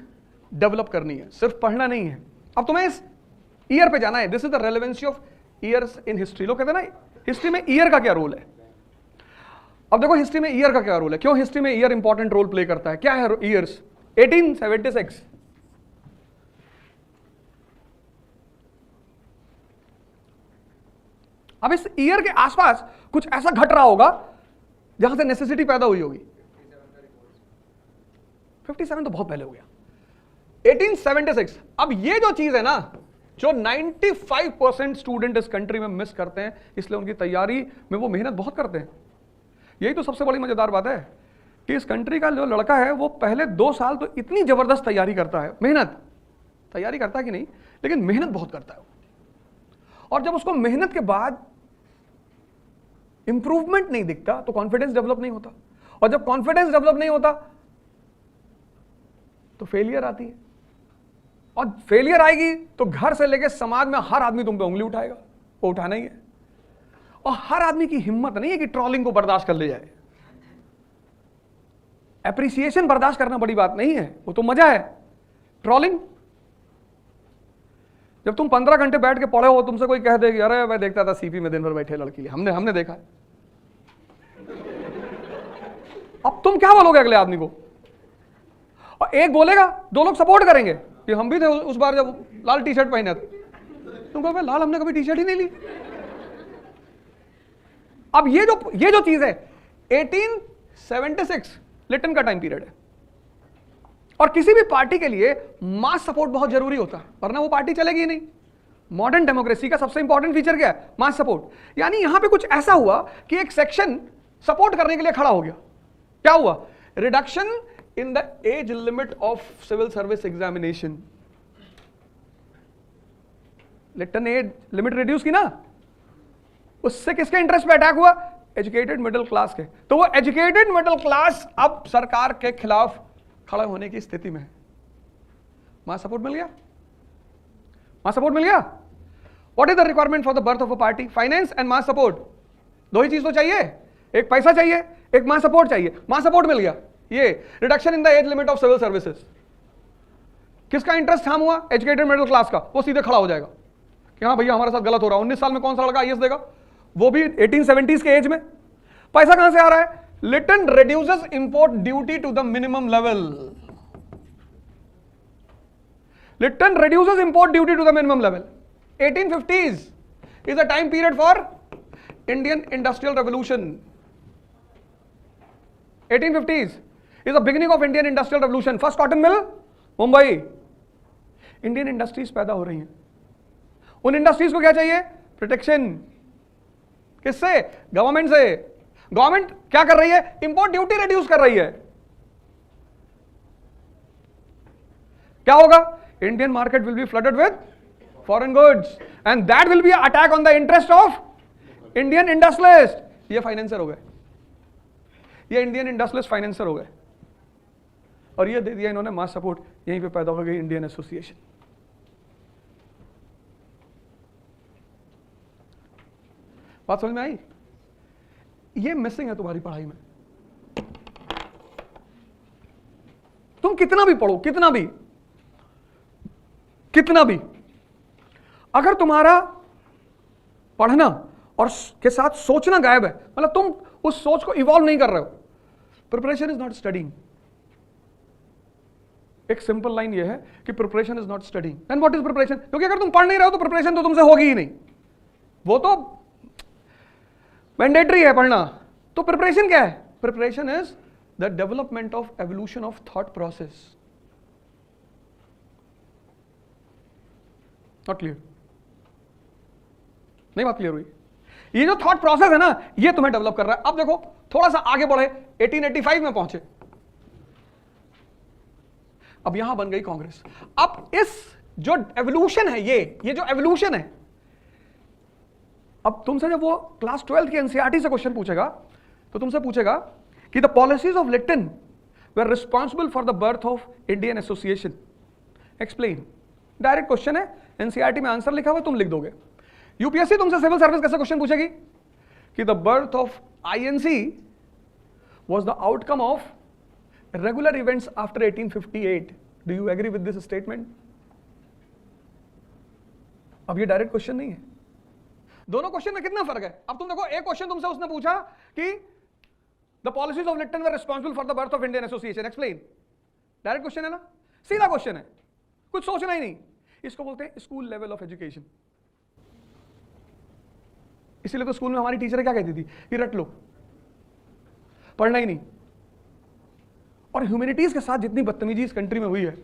Speaker 1: डेवलप करनी है, सिर्फ पढ़ना नहीं है। अब तुम्हें इस ईयर पे जाना है। This is the relevancy of years in history. लोग कहते हैं ना हिस्ट्री में ईयर का क्या रोल है। अब देखो हिस्ट्री में ईयर का क्या रोल है, क्यों हिस्ट्री में ईयर इंपॉर्टेंट रोल प्ले करता है, क्या है ईयर्स। 1876, अब इस ईयर के आसपास कुछ ऐसा घट रहा होगा जहां से नेसेसिटी पैदा हुई होगी। 57 तो बहुत पहले हो गया, 1876। अब ये जो चीज है ना, जो 95% स्टूडेंट इस कंट्री में मिस करते हैं, इसलिए उनकी तैयारी में वो मेहनत बहुत करते हैं। यही तो सबसे बड़ी मजेदार बात है कि इस कंट्री का जो लड़का है वो पहले 2 साल तो इतनी जबरदस्त तैयारी करता है, मेहनत तैयारी करता है कि नहीं, लेकिन मेहनत बहुत करता है। और जब उसको मेहनत के बाद इंप्रूवमेंट नहीं दिखता तो कॉन्फिडेंस डेवलप नहीं होता, और जब कॉन्फिडेंस डेवलप नहीं होता तो फेलियर आती है, और फेलियर आएगी तो घर से लेकर समाज में हर आदमी तुम पे उंगली उठाएगा, वो उठाना ही है। और हर आदमी की हिम्मत नहीं है कि ट्रोलिंग को बर्दाश्त कर ले जाए। एप्रिसिएशन बर्दाश्त करना बड़ी बात नहीं है, वो तो मजा है। ट्रोलिंग, जब तुम 15 घंटे बैठ के पढ़े हो, तुमसे कोई कह दे कि अरे मैं देखता था सीपी में दिन भर बैठे लड़की लिए, हमने देखा है। अब तुम क्या बोलोगे अगले आदमी को? और एक बोलेगा, 2 लोग सपोर्ट करेंगे कि हम भी थे उस बार जब लाल टी शर्ट पहने थे। तुम कहोगे लाल हमने कभी टी शर्ट ही नहीं ली। अब ये जो चीज है 1876 लिटन का टाइम पीरियड है, और किसी भी पार्टी के लिए मास सपोर्ट बहुत जरूरी होता है, वरना वो पार्टी चलेगी ही नहीं। मॉडर्न डेमोक्रेसी का सबसे इंपॉर्टेंट फीचर क्या है? मास सपोर्ट। यानी यहां पे कुछ ऐसा हुआ कि एक सेक्शन सपोर्ट करने के लिए खड़ा हो गया। क्या हुआ? Reduction in the age limit of civil service examination. Lytton age limit reduce की ना, उससे किसके इंटरेस्ट पे अटैक हुआ? एजुकेटेड मिडिल क्लास के। तो वो एजुकेटेड मिडिल क्लास अब सरकार के खिलाफ खड़ा होने की स्थिति में है। मास सपोर्ट मिल गया, मास सपोर्ट मिल गया। What is the requirement for the birth of a party? Finance and mass support. 2 ही चीज तो चाहिए, एक पैसा चाहिए, एक मास सपोर्ट चाहिए। मास सपोर्ट मिल गया। ये reduction in the age limit of civil services, किसका इंटरेस्ट थाम हुआ? एजुकेटेड मिडिल क्लास का। वो सीधे खड़ा हो जाएगा कि हाँ भैया हमारे साथ गलत हो रहा है। 19 साल में कौन सा लड़का आईएएस देगा, वो भी 1870s के एज में। पैसा कहां से आ रहा है? Lytton reduces import duty to the minimum level. Lytton reduces import duty to the minimum level. 1850s is a time period for Indian Industrial Revolution. 1850s is the beginning of Indian Industrial Revolution. First cotton mill, Mumbai. Indian industries पैदा हो रही हैं, उन industries को क्या चाहिए? Protection. किससे? Government से। गवर्नमेंट क्या कर रही है? इंपोर्ट ड्यूटी रिड्यूस कर रही है। क्या होगा? Indian market will be flooded with foreign goods and that will be attack on the interest of Indian industrialist. ये फाइनेंसर हो गए, ये इंडियन इंडस्ट्रियलिस्ट फाइनेंसर हो गए, और ये दे दिया इन्होंने मास सपोर्ट। यहीं पे पैदा हो गई इंडियन एसोसिएशन। बात समझ में आई? ये मिसिंग है तुम्हारी पढ़ाई में। तुम कितना भी पढ़ो, कितना भी, अगर तुम्हारा पढ़ना और के साथ सोचना गायब है, मतलब तुम उस सोच को इवॉल्व नहीं कर रहे हो, प्रिपरेशन इज नॉट स्टडिंग। एक सिंपल लाइन ये है कि preparation is not studying. Then what is preparation? क्योंकि अगर तुम पढ़ नहीं रहे हो तो प्रिपरेशन तो तुमसे होगी ही नहीं, वो तो मैंडेटरी है पढ़ना। तो प्रिपरेशन क्या है? Preparation is the development of evolution of thought process. Not clear? नहीं बात क्लियर हुई? ये जो थॉट प्रोसेस है ना, ये तुम्हें डेवलप कर रहा है। अब देखो थोड़ा सा आगे बढ़े, 1885 में पहुंचे, अब यहां बन गई कांग्रेस। अब इस जो एवोल्यूशन है, ये जो एवोल्यूशन है, अब तुमसे जब वो क्लास 12 की एनसीईआरटी से क्वेश्चन पूछेगा तो तुमसे पूछेगा कि the policies of Lytton were responsible for the birth of Indian association, explain. Direct question है, एनसीईआरटी में आंसर लिखा हुआ, तुम लिख दोगे। यूपीएससी तुमसे सिविल सर्विस कैसे क्वेश्चन पूछेगी कि the birth of INC was the outcome of regular events after 1858। Do you agree with this statement? अब ये डायरेक्ट क्वेश्चन नहीं है। दोनों क्वेश्चन में कितना फर्क है? अब तुम देखो, एक क्वेश्चन तुमसे उसने पूछा कि the policies of Lytton were responsible for the birth of Indian association, explain. Direct question है ना, सीधा क्वेश्चन है, कुछ सोचना ही नहीं। इसको बोलते हैं स्कूल लेवल ऑफ एजुकेशन। इसीलिए तो स्कूल में हमारी टीचर क्या कहती थी कि रट लो, पढ़ना ही नहीं। और ह्यूमैनिटीज के साथ जितनी बदतमीजी इस कंट्री में हुई है,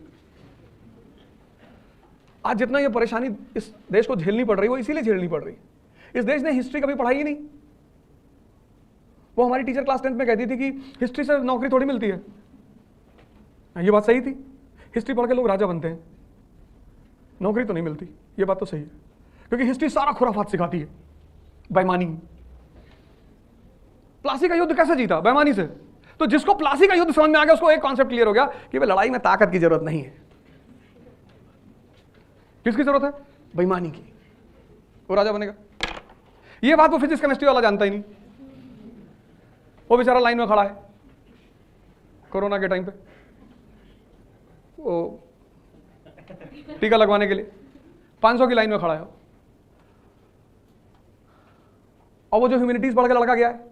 Speaker 1: आज जितना ये परेशानी इस देश को झेलनी पड़ रही है, वो इसीलिए झेलनी पड़ रही है। इस देश ने हिस्ट्री कभी पढ़ाई ही नहीं। वो हमारी टीचर क्लास 10th में कहती थी कि हिस्ट्री से नौकरी थोड़ी मिलती है। ये बात सही थी, हिस्ट्री पढ़ के लोग राजा बनते हैं, नौकरी तो नहीं मिलती। ये बात तो सही है, क्योंकि हिस्ट्री सारा खुराफात सिखाती है, बेईमानी। प्लासी का युद्ध कैसे जीता? बेईमानी से। तो जिसको प्लासी का युद्ध समझ में आ गया, उसको एक कॉन्सेप्ट क्लियर हो गया कि भाई लड़ाई में ताकत की जरूरत नहीं है। किसकी जरूरत है? बेईमानी की। वो राजा बनेगा। ये बात वो फिजिक्स केमिस्ट्री वाला जानता ही नहीं। वो बेचारा लाइन में खड़ा है कोरोना के टाइम पे, वो टीका लगवाने के लिए 500 की लाइन में खड़ा है। और वो जो ह्यूमैनिटीज पढ़ के लड़का गया है,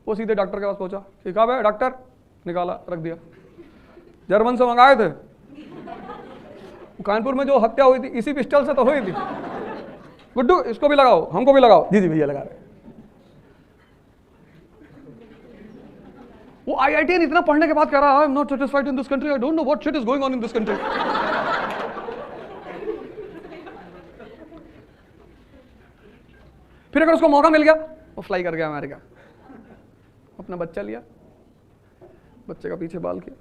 Speaker 1: वो सीधे डॉक्टर के पास पहुंचा कि कहा भाई डॉक्टर, निकाला रख दिया। जर्मन से मंगाए थे, कानपुर में जो हत्या हुई थी इसी पिस्टल से तो हुई थी। गुड्डू इसको भी लगाओ, हमको भी लगाओ। जी जी भैया लगा रहे। वो आईआईटी इतना पढ़ने के बाद कह रहा है, I am not satisfied in this country, I don't know what shit is going on in this country. फिर अगर उसको मौका मिल गया, वो फ्लाई कर गया अमेरिका, अपना बच्चा लिया, बच्चे का पीछे बाल किया,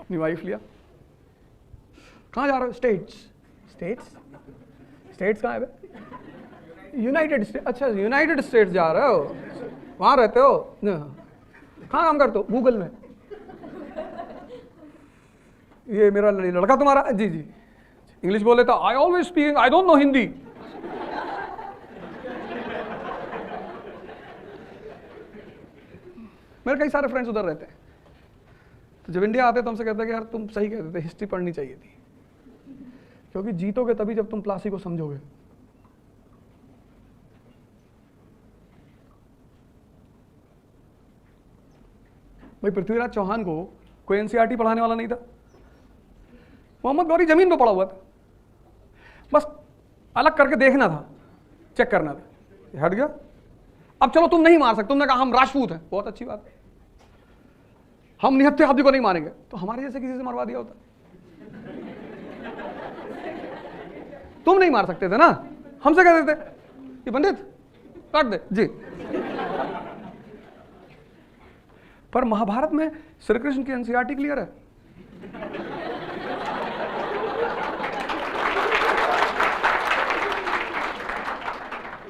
Speaker 1: अपनी वाइफ लिया। कहाँ जा रहे हो? स्टेट्स। स्टेट्स? स्टेट्स कहाँ है? United states. अच्छा यूनाइटेड स्टेट्स जा रहे हो, वहां रहते हो? कहाँ काम करते हो? गूगल में। ये मेरा लड़का तुम्हारा? जी जी। इंग्लिश बोले तो I always speak, I don't know Hindi. मेरे कई सारे फ्रेंड्स उधर रहते हैं, तो जब इंडिया आते तो हमसे कहते हैं कि यार तुम सही कहते थे, हिस्ट्री पढ़नी चाहिए थी, क्योंकि जीतोगे तभी जब तुम प्लासी को समझोगे। भाई पृथ्वीराज चौहान को कोई एनसीईआरटी पढ़ाने वाला नहीं था, मोहम्मद गौरी जमीन पे पड़ा हुआ था, बस अलग करके देखना था, चेक करना था, हट गया। अब चलो तुम नहीं मार सकते, तुमने कहा हम राजपूत हैं, बहुत अच्छी बात है, हम निहत्थे हाथी को नहीं मारेंगे, तो हमारे जैसे किसी से मरवा दिया होता। तुम नहीं मार सकते थे ना, हमसे कह देते कि पंडित काट दे जी। पर महाभारत में श्री कृष्ण की एनसीईआरटी क्लियर है।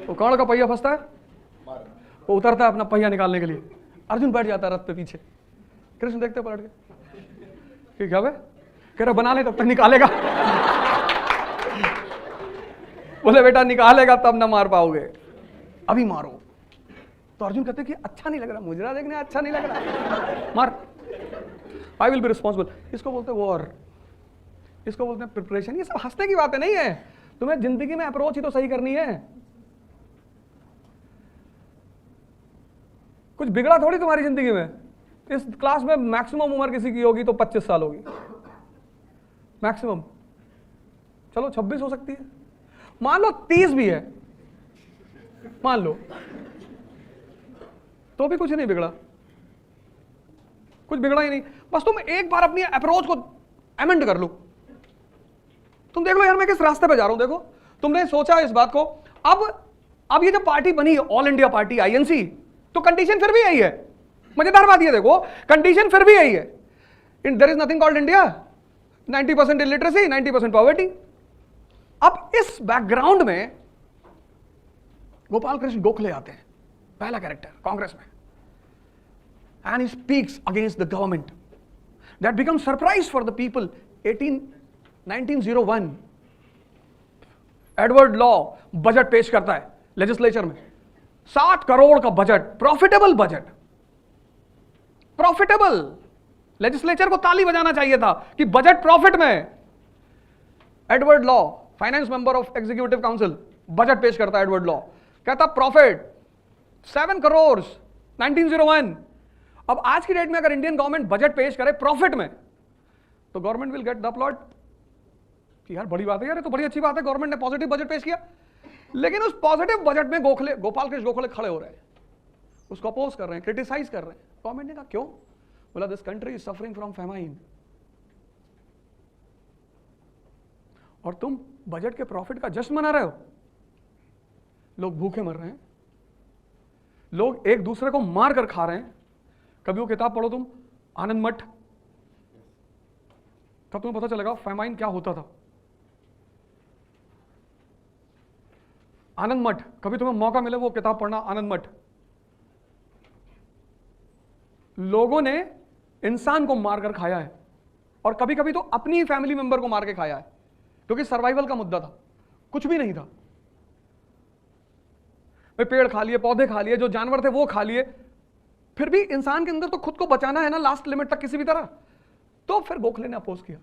Speaker 1: वो कौन का पहिया फंसता है, वो उतरता है अपना पहिया निकालने के लिए, अर्जुन बैठ जाता है रथ पे पीछे, कृष्ण देखते पलट के क्या है, कह रहा बना ले तब तक निकालेगा। बोले बेटा निकालेगा तब ना मार पाओगे, अभी मारो। तो अर्जुन कहते कि अच्छा नहीं लग रहा, मुजरा देखने अच्छा नहीं लग रहा, मार, आई विल बी रिस्पॉन्सिबल। इसको बोलते वॉर, इसको बोलते हैं प्रिपरेशन। ये सब हंसने की बातें नहीं है, तुम्हें जिंदगी में अप्रोच ही तो सही करनी है। कुछ बिगड़ा थोड़ी तुम्हारी जिंदगी में। इस क्लास में मैक्सिमम उम्र किसी की होगी तो 25 साल होगी मैक्सिमम, चलो 26 हो सकती है, मान लो 30 भी है, मान लो, तो भी कुछ नहीं बिगड़ा, कुछ बिगड़ा ही नहीं। बस तुम एक बार अपनी अप्रोच को अमेंड कर लो। तुम देख लो यार मैं किस रास्ते पे जा रहा हूं, देखो तुमने सोचा इस बात को। अब ये जो पार्टी बनी ऑल इंडिया पार्टी आईएनसी, तो कंडीशन फिर भी यही है। मजेदार बात ये देखो, कंडीशन फिर भी यही है, there is nothing called India, 90% illiteracy, 90% poverty. अब इस बैकग्राउंड में गोपाल कृष्ण गोखले आते हैं, पहला कैरेक्टर कांग्रेस में, and he speaks against the government. That becomes surprise for the people. 1901 Edward law budget पेश करता है लेजिस्लेचर में, 60 करोड़ का budget, profitable budget, profitable. Legislature को ताली बजाना चाहिए था कि बजट प्रॉफिट में। Edward law, finance member of executive council, budget पेश करता है एडवर्ड लॉ, कहता प्रॉफिट 7 करोड़ 1901। अब आज की डेट में अगर इंडियन गवर्नमेंट बजट पेश करे प्रॉफिट में, तो government will get the upload कि यार बड़ी बात है, यार ये तो बड़ी अच्छी बात है, गवर्नमेंट ने पॉजिटिव बजट पेश किया। लेकिन उस पॉजिटिव बजट में गोपाल कृष्ण गोखले खड़े हो रहे हैं, उसको अपोज कर रहे हैं, क्रिटिसाइज कर रहे हैं। गवर्नमेंट ने कहा क्यों? बोला this country is suffering from famine, और तुम बजट के प्रॉफिट का जश्न मना रहे हो। लोग भूखे मर रहे हैं, लोग एक दूसरे को मार कर खा रहे हैं। कभी वो किताब पढ़ो तुम, आनंद मठ, तब तुम्हें पता चलेगा फेमाइन क्या होता था। आनंद मठ, कभी तुम्हें मौका मिले वो किताब पढ़ना, आनंद मठ। लोगों ने इंसान को मारकर खाया है, और कभी कभी तो अपनी फैमिली मेंबर को मार के खाया है, क्योंकि सर्वाइवल का मुद्दा था, कुछ भी नहीं था। वे पेड़ खा लिए, पौधे खा लिए, जो जानवर थे वो खा लिए, फिर भी इंसान के अंदर तो खुद को बचाना है ना लास्ट लिमिट तक किसी भी तरह। तो फिर गोखले ने अपोज किया,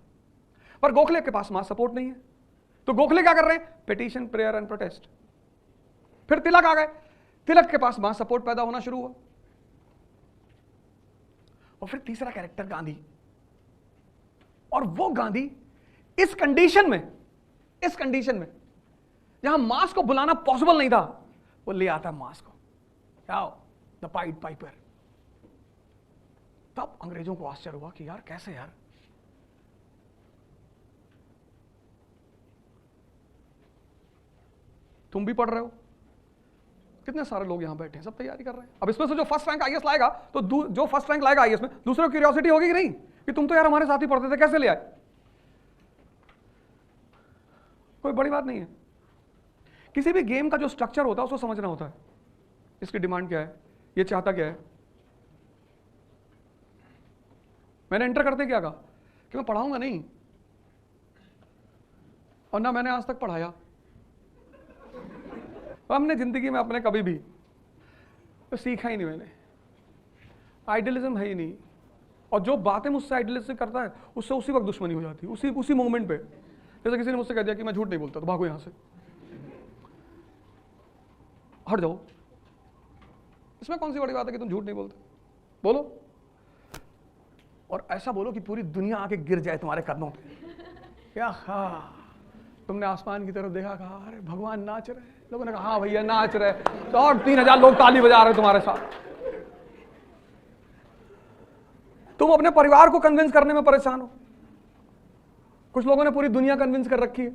Speaker 1: पर गोखले के पास मास सपोर्ट नहीं है, तो गोखले क्या कर रहे हैं? Petition, prayer and protest. फिर तिलक आ गए, तिलक के पास मास सपोर्ट पैदा होना शुरू हुआ। और फिर तीसरा कैरेक्टर गांधी, और वो गांधी इस कंडीशन में जहां मास को बुलाना पॉसिबल नहीं था, वो ले आता मास को, आओ द पाइड पाइपर। तब अंग्रेजों को आश्चर्य हुआ कि यार कैसे यार, तुम भी पढ़ रहे हो, कितने सारे लोग यहां बैठे हैं, सब तैयारी कर रहे हैं। अब इसमें से जो फर्स्ट रैंक आईएएस लाएगा, तो जो फर्स्ट रैंक लाएगा आईएएस में, दूसरे को क्यूरियोसिटी होगी कि नहीं कि तुम तो यार हमारे साथ ही पढ़ते थे, कैसे ले आए? कोई बड़ी बात नहीं है। किसी भी गेम का जो स्ट्रक्चर होता है उसको समझना होता है, इसकी डिमांड क्या है, ये चाहता क्या है। मैंने एंटर करते क्या कहा कि मैं पढ़ाऊंगा नहीं, और ना मैंने आज तक पढ़ाया। हमने जिंदगी में अपने कभी भी तो सीखा ही नहीं, मैंने आइडियलिज्म है ही नहीं। और जो बातें मुझसे आइडियलिज्म करता है उससे उसी वक्त दुश्मनी हो जाती है, उसी मोमेंट पे। जैसे किसी ने मुझसे कह दिया कि मैं झूठ नहीं बोलता, तो भागो यहां से, हट जाओ। इसमें कौन सी बड़ी बात है कि तुम झूठ नहीं बोलते? बोलो, और ऐसा बोलो कि पूरी दुनिया आके गिर जाए तुम्हारे कदमों पे। क्या हाँ, तुमने आसमान की तरफ देखा, कहा अरे भगवान नाच रहे हैं। लोगों ने कहा हाँ भैया नाच रहे, तो और 3000 लोग ताली बजा रहे तुम्हारे साथ। तुम अपने परिवार को कन्विंस करने में परेशान हो, कुछ लोगों ने पूरी दुनिया कन्विंस कर रखी है।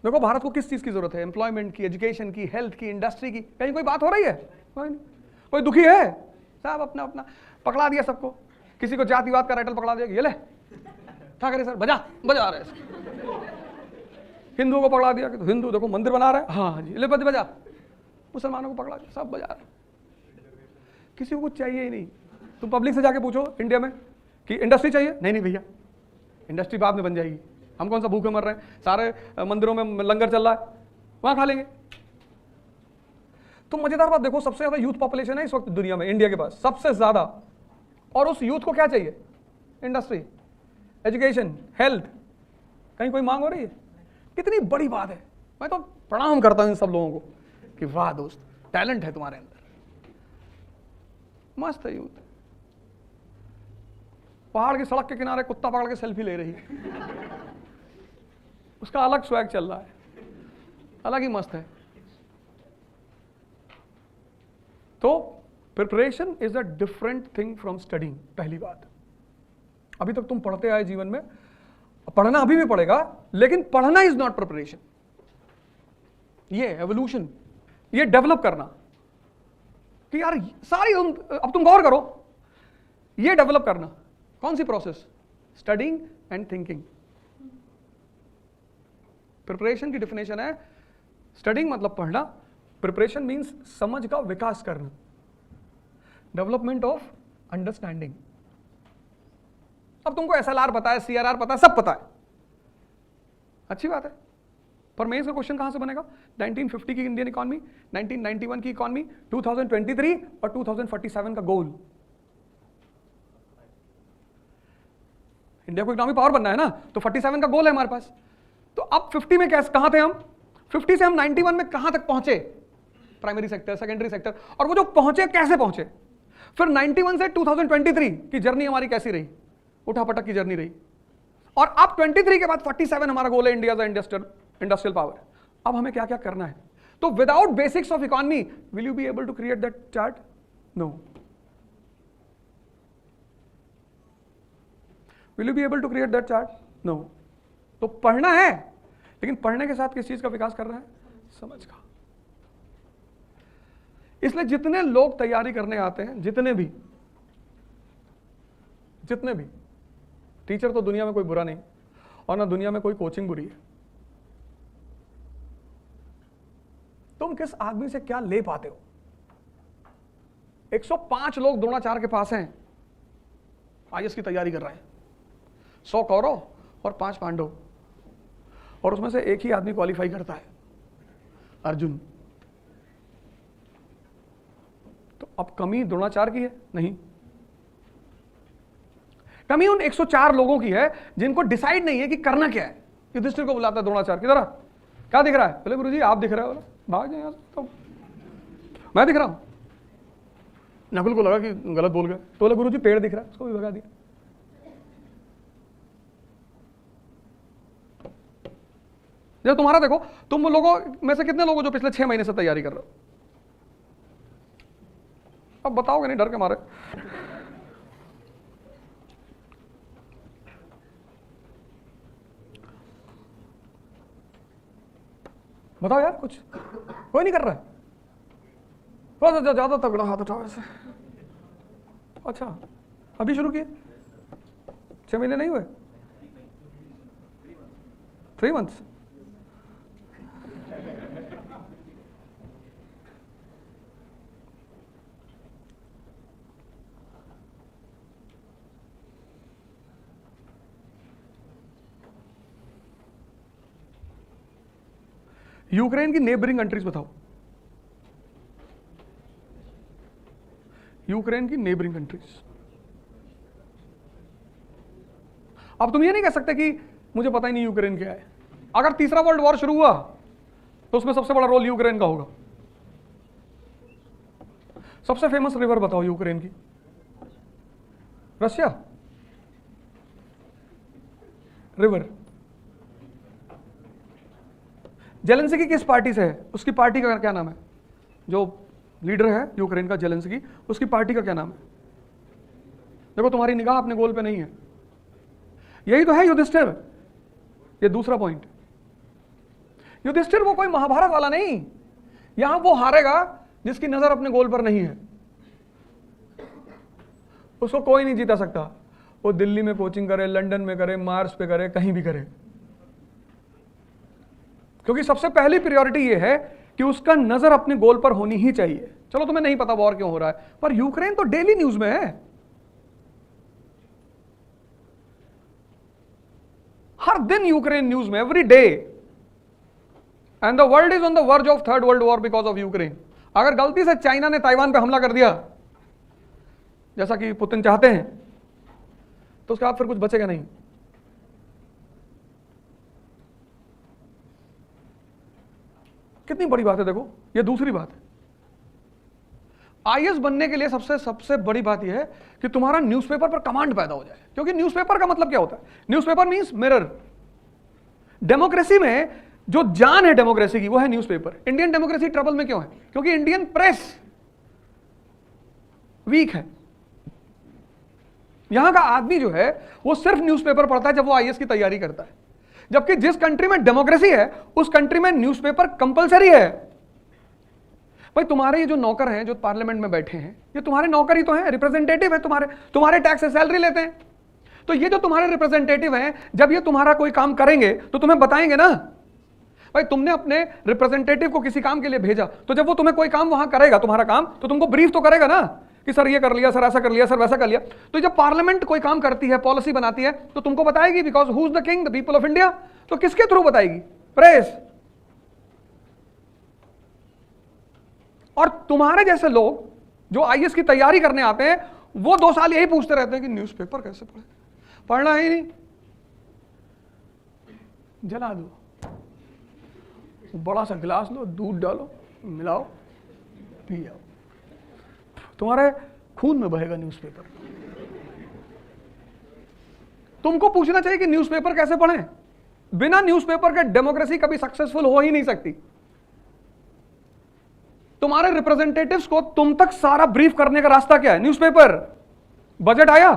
Speaker 1: देखो भारत को किस चीज की जरूरत है? एम्प्लॉयमेंट की, एजुकेशन की, हेल्थ की, इंडस्ट्री की। कहीं कोई बात हो रही है? कोई नहीं। कोई दुखी है? सब अपना अपना पकड़ा दिया सबको। किसी को जातिवाद का राइटल पकड़ा दिया, ये ले क्या करे सर, बजा बजा रहे हैं। हिंदुओं को पकड़ा दिया कि तो हिंदू देखो मंदिर बना रहे हैं, हाँ जी ले बजा। मुसलमानों को पकड़ा दिया, सब बजा रहे। किसी को कुछ चाहिए ही नहीं। तुम पब्लिक से जाके पूछो इंडिया में कि इंडस्ट्री चाहिए, नहीं नहीं भैया इंडस्ट्री बाद में बन जाएगी, हम कौन सा भूखे मर रहे हैं, सारे मंदिरों में लंगर चल रहा है, वहां खा लेंगे। तो मजेदार बात देखो, सबसे ज्यादा यूथ पॉपुलेशन है इस वक्त दुनिया में, इंडिया के पास सबसे ज्यादा। और उस यूथ को क्या चाहिए? Industry, education, health. कहीं कोई मांग हो रही है? कितनी बड़ी बात है। मैं तो प्रणाम करता हूं इन सब लोगों को कि वाह दोस्त, टैलेंट है तुम्हारे अंदर, मस्त है यूथ। पहाड़ की सड़क के किनारे कुत्ता पकड़ के सेल्फी ले रही है, उसका अलग स्वैग चल रहा है, अलग ही मस्त है। तो preparation is a different thing from studying. पहली बात, अभी तक तुम पढ़ते आए जीवन में, पढ़ना अभी भी पड़ेगा, लेकिन पढ़ना इज नॉट प्रिपरेशन। ये एवोल्यूशन, ये डेवलप करना कि यार सारी अब तुम गौर करो, ये डेवलप करना कौन सी process? Studying and thinking. Preparation की डेफिनेशन है, स्टडिंग मतलब पढ़ना, प्रिपरेशन मींस समझ का विकास करना, डेवलपमेंट ऑफ अंडरस्टैंडिंग। अब तुमको SLR पता है, CRR पता है, सब पता है, अच्छी बात है। पर मेंस का क्वेश्चन कहां से बनेगा? 1950 की इंडियन इकॉनमी, 1991 की इकॉनमी, 2023 और 2047 का गोल। इंडिया को इकोनॉमिक पावर बनना है ना, तो 47 का गोल है हमारे पास। तो अब 50 में कैसे, कहां थे हम? 50 से हम 91 में कहां तक पहुंचे? प्राइमरी सेक्टर, सेकेंडरी सेक्टर, और वो जो पहुंचे कैसे पहुंचे? फिर 91 से 2023 की जर्नी हमारी कैसी रही? उठापटक की जर्नी रही। और अब 23 के बाद 47 हमारा गोल है, इंडिया इंडस्ट्रियल पावर। अब हमें क्या क्या करना है? तो without basics of economy will you be able to create that chart? No. Will you be able to create that chart? No. तो पढ़ना है, लेकिन पढ़ने के साथ किस चीज का विकास कर रहा है? समझ का। इसलिए जितने लोग तैयारी करने आते हैं, जितने भी टीचर, तो दुनिया में कोई बुरा नहीं, और ना दुनिया में कोई कोचिंग बुरी है। तुम किस आदमी से क्या ले पाते हो? 105 लोग द्रोणाचार्य के पास हैं, IAS की तैयारी कर रहे हैं, 100 कौरव और 5 पांडव, और उसमें से एक ही आदमी क्वालिफाई करता है, अर्जुन। तो अब कमी द्रोणाचार्य की है? नहीं, कमी उन 104 लोगों की है जिनको डिसाइड नहीं है कि करना क्या है। युधिष्ठिर को बुलाता है द्रोणाचार्य, किधर आ, क्या दिख रहा है? बोले गुरुजी आप दिख रहे हो। भाग जाए यहां से, तो मैं दिख रहा हूं। नकुल को लगा कि गलत बोल गए, तो बोले गुरुजी पेड़ दिख रहा है, उसको भी भगा दिया। जब तुम्हारा देखो, तुम लोगों में से कितने लोगों जो पिछले 6 महीने से तैयारी कर रहे हो? अब बताओगे नहीं डर के मारे? बताओ यार, कुछ कोई नहीं कर रहा है? ज्यादा तगड़ा हाथ उठाओ ऐसे। अच्छा, अभी शुरू किए? 6 महीने नहीं हुए? 3 मंथ्स? यूक्रेन की नेबरिंग कंट्रीज बताओ, यूक्रेन की नेबरिंग कंट्रीज। अब तुम ये नहीं कह सकते कि मुझे पता ही नहीं यूक्रेन क्या है। अगर तीसरा वर्ल्ड वॉर शुरू हुआ तो उसमें सबसे बड़ा रोल यूक्रेन का होगा। सबसे फेमस रिवर बताओ यूक्रेन की? Russia river. जेलेंस्की किस पार्टी से है? उसकी पार्टी का क्या नाम है? जो लीडर है यूक्रेन का जेलेंस्की, उसकी पार्टी का क्या नाम है? देखो तुम्हारी निगाह अपने गोल पे नहीं है। यही तो है युधिष्ठिर। ये दूसरा पॉइंट, युधिष्ठिर वो कोई महाभारत वाला नहीं, यहां वो हारेगा जिसकी नजर अपने गोल पर नहीं है। उसको कोई नहीं जीता सकता, वो दिल्ली में कोचिंग करे, लंदन में करे, मार्स पे करे, कहीं भी करे, क्योंकि सबसे पहली प्रायोरिटी ये है कि उसका नजर अपने गोल पर होनी ही चाहिए। चलो तुम्हें नहीं पता वॉर क्यों हो रहा है, पर यूक्रेन तो डेली न्यूज में है, हर दिन यूक्रेन न्यूज में, every day, and the world is on the verge of third world war because of Ukraine. अगर गलती से चाइना ने ताइवान पे हमला कर दिया जैसा कि पुतिन चाहते हैं, तो उसके बाद फिर कुछ बचेगा नहीं। कितनी बड़ी बात है, देखो ये दूसरी बात है। आईएएस बनने के लिए सबसे बड़ी बात यह है कि तुम्हारा न्यूज़पेपर पर कमांड पैदा हो जाए, क्योंकि न्यूज़पेपर का मतलब क्या होता है? Newspaper means mirror. डेमोक्रेसी में जो जान है डेमोक्रेसी की, वो है न्यूज़पेपर। इंडियन डेमोक्रेसी ट्रबल में क्यों है? क्योंकि इंडियन प्रेस वीक है। यहां का आदमी जो है वो सिर्फ न्यूज़पेपर पढ़ता है जब वो आईएएस की तैयारी करता है, जबकि जिस कंट्री में डेमोक्रेसी है उस कंट्री में न्यूज़पेपर कंपलसरी है। भाई तुम्हारे ये जो नौकर हैं जो पार्लियामेंट में बैठे हैं, ये तुम्हारे नौकर ही तो हैं, रिप्रेजेंटेटिव है, तुम्हारे टैक्स से सैलरी लेते हैं। तो ये जो तुम्हारे रिप्रेजेंटेटिव हैं, जब ये तुम्हारा कोई काम करेंगे तो तुम्हें बताएंगे ना। भाई तुमने अपने रिप्रेजेंटेटिव को किसी काम के लिए भेजा, तो जब वो तुम्हें कोई काम वहां करेगा, तुम्हारा काम, तो तुमको ब्रीफ तो करेगा ना कि सर ये कर लिया, सर ऐसा कर लिया, सर वैसा कर लिया। तो जब पार्लियामेंट कोई काम करती है, पॉलिसी बनाती है, तो तुमको बताएगी, because who is the king? The people of India. तो किसके थ्रू बताएगी? प्रेस। और तुम्हारे जैसे लोग जो आईएएस की तैयारी करने आते हैं, वो 2 साल यही पूछते रहते हैं कि न्यूज़पेपर कैसे पढ़े, पढ़ना ही नहीं, जला दो, बड़ा सा गिलास लो, दूध डालो, मिलाओ, पी जाओ, तुम्हारे खून में बहेगा न्यूज़पेपर। तुमको पूछना चाहिए कि न्यूज़पेपर कैसे पढ़ें। बिना न्यूज़पेपर के डेमोक्रेसी कभी सक्सेसफुल हो ही नहीं सकती। तुम्हारे रिप्रेजेंटेटिव्स को तुम तक सारा ब्रीफ करने का रास्ता क्या है? न्यूज़पेपर। बजट आया,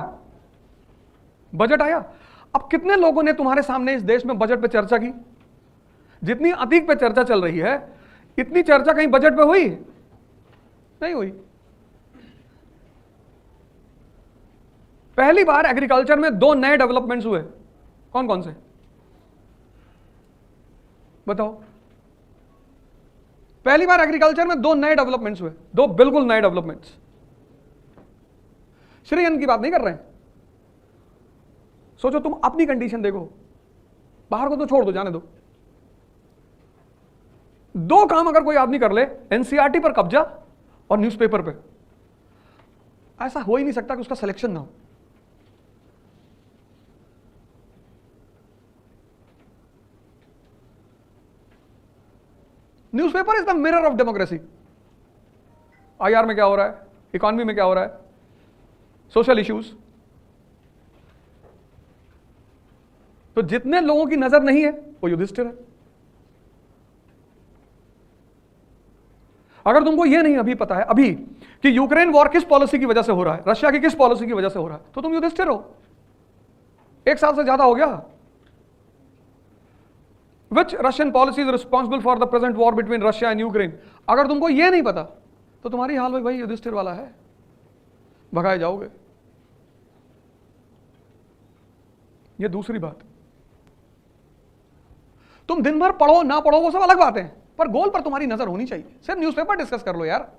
Speaker 1: बजट आया। अब कितने लोगों ने तुम्हारे सामने इस देश में बजट पे चर्चा की? जितनी अतीक पे चर्चा चल रही है, इतनी चर्चा कहीं बजट पे हुई? नहीं हुई। पहली बार एग्रीकल्चर में 2 नए डेवलपमेंट्स हुए। कौन कौन से बताओ? पहली बार एग्रीकल्चर में 2 नए डेवलपमेंट्स हुए, 2 बिल्कुल नए डेवलपमेंट्स। श्री अन्न की बात नहीं कर रहे हैं। सोचो, तुम अपनी कंडीशन देखो, बाहर को तो छोड़ दो, जाने दो। 2 काम अगर कोई आदमी कर ले, एनसीईआरटी पर कब्जा और न्यूज़पेपर पे, ऐसा हो ही नहीं सकता कि उसका सिलेक्शन ना हो। Newspaper is the mirror of democracy. IR में क्या हो रहा है, इकोनॉमी में क्या हो रहा है, सोशल इश्यूज। तो जितने लोगों की नजर नहीं है वो युधिष्ठिर है। अगर तुमको यह नहीं अभी पता है अभी कि यूक्रेन वॉर किस पॉलिसी की वजह से हो रहा है, रशिया की किस पॉलिसी की वजह से हो रहा है, तो तुम युधिष्ठिर हो। 1 साल से ज्यादा हो गया। Which Russian policy is responsible for the present war between Russia and Ukraine? अगर तुमको ये नहीं पता तो तुम्हारी हाल भाई युधिष्ठिर वाला है, भगाए जाओगे। ये दूसरी बात। तुम दिन भर पढ़ो ना पढ़ो वो सब अलग बात है, पर गोल पर तुम्हारी नजर होनी चाहिए। सिर्फ न्यूज़पेपर डिस्कस कर लो यार।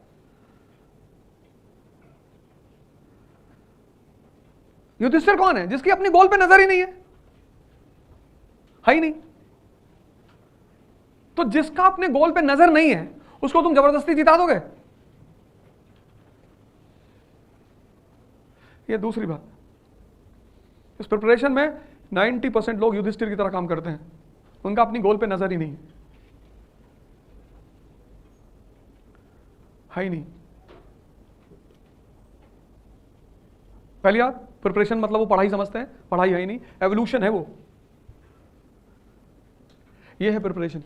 Speaker 1: युधिष्ठिर कौन है? जिसकी अपनी गोल पे नजर ही नहीं है ही नहीं। तो जिसका अपने गोल पे नजर नहीं है उसको तुम जबरदस्ती जिता दोगे? ये दूसरी बात। इस प्रिपरेशन में 90% लोग युधिष्ठिर की तरह काम करते हैं, उनका अपनी गोल पे नजर ही नहीं है ही नहीं। पहली बात, प्रिपरेशन मतलब वो पढ़ाई समझते हैं, पढ़ाई है ही नहीं, एवोल्यूशन है वो, ये है प्रिपरेशन।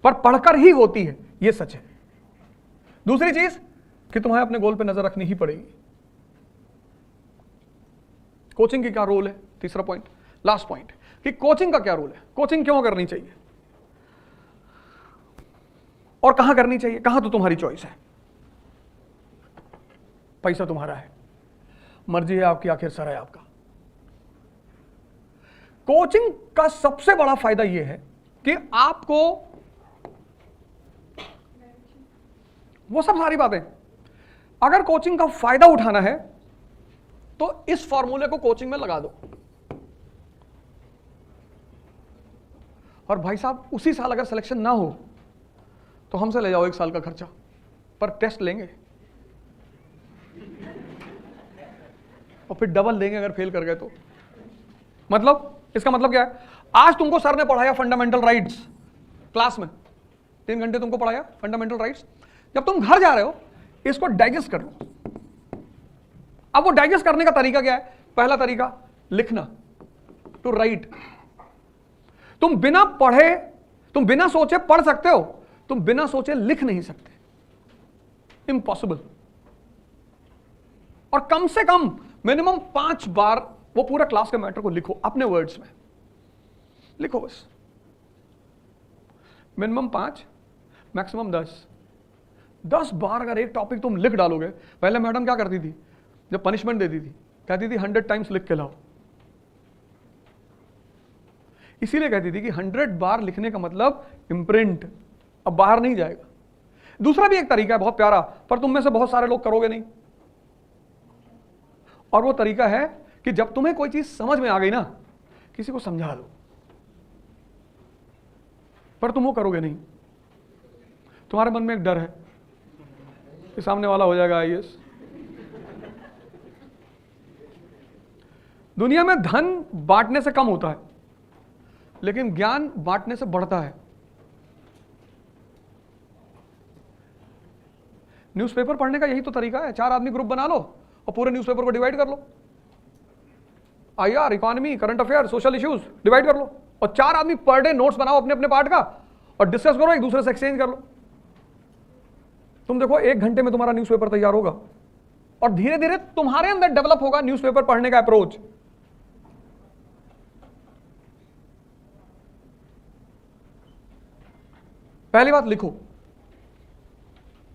Speaker 1: पर पढ़कर ही होती है, ये सच है। दूसरी चीज कि तुम्हें अपने गोल पे नजर रखनी ही पड़ेगी। कोचिंग की क्या रोल है? तीसरा पॉइंट, लास्ट पॉइंट, कि कोचिंग का क्या रोल है, कोचिंग क्यों करनी चाहिए। और कहां करनी चाहिए, कहां तो तुम्हारी चॉइस है, पैसा तुम्हारा है, मर्जी है आपकी, आखिर सर है आपका। कोचिंग का सबसे बड़ा फायदा यह है कि आपको वो सब सारी बातें, अगर कोचिंग का फायदा उठाना है तो इस फॉर्मूले को कोचिंग में लगा दो, और भाई साहब उसी साल अगर सिलेक्शन ना हो तो हमसे ले जाओ 1 साल का खर्चा, पर टेस्ट लेंगे और फिर डबल देंगे अगर फेल कर गए तो। मतलब इसका मतलब क्या है, आज तुमको सर ने पढ़ाया फंडामेंटल राइट्स क्लास में, 3 घंटे तुमको पढ़ाया फंडामेंटल राइट्स, जब तुम घर जा रहे हो इसको डाइजेस्ट कर लो। अब वो डाइजेस्ट करने का तरीका क्या है, पहला तरीका लिखना, टू राइट। तुम बिना पढ़े, तुम बिना सोचे पढ़ सकते हो, तुम बिना सोचे लिख नहीं सकते, इम्पॉसिबल। और कम से कम मिनिमम 5 बार वो पूरा क्लास के मैटर को लिखो, अपने वर्ड्स में लिखो बस, मिनिमम 5 मैक्सिमम 10 बार अगर एक टॉपिक तुम लिख डालोगे। पहले मैडम क्या करती थी, जब पनिशमेंट देती थी कहती थी 100 टाइम्स लिख के लाओ, इसीलिए कहती थी कि 100 बार लिखने का मतलब इम्प्रिंट, अब बाहर नहीं जाएगा। दूसरा भी एक तरीका है बहुत प्यारा, पर तुम में से बहुत सारे लोग करोगे नहीं, और वो तरीका है कि जब तुम्हें कोई चीज समझ में आ गई ना, किसी को समझा दो, पर तुम वो करोगे नहीं। तुम्हारे मन में एक डर है कि सामने वाला हो जाएगा आईएएस। दुनिया में धन बांटने से कम होता है, लेकिन ज्ञान बांटने से बढ़ता है। न्यूज़पेपर पढ़ने का यही तो तरीका है, 4 आदमी ग्रुप बना लो और पूरे न्यूज़पेपर को डिवाइड कर लो, IR, economy, current affair, social issues divide कर लो, और 4 आदमी पर डे नोट्स बनाओ अपने अपने पार्ट का और डिस्कस करो, एक दूसरे से एक्सचेंज कर लो। तुम देखो 1 घंटे में तुम्हारा न्यूज़पेपर तैयार होगा, और धीरे धीरे तुम्हारे अंदर डेवलप होगा न्यूज़पेपर पढ़ने का अप्रोच। पहली बात लिखो,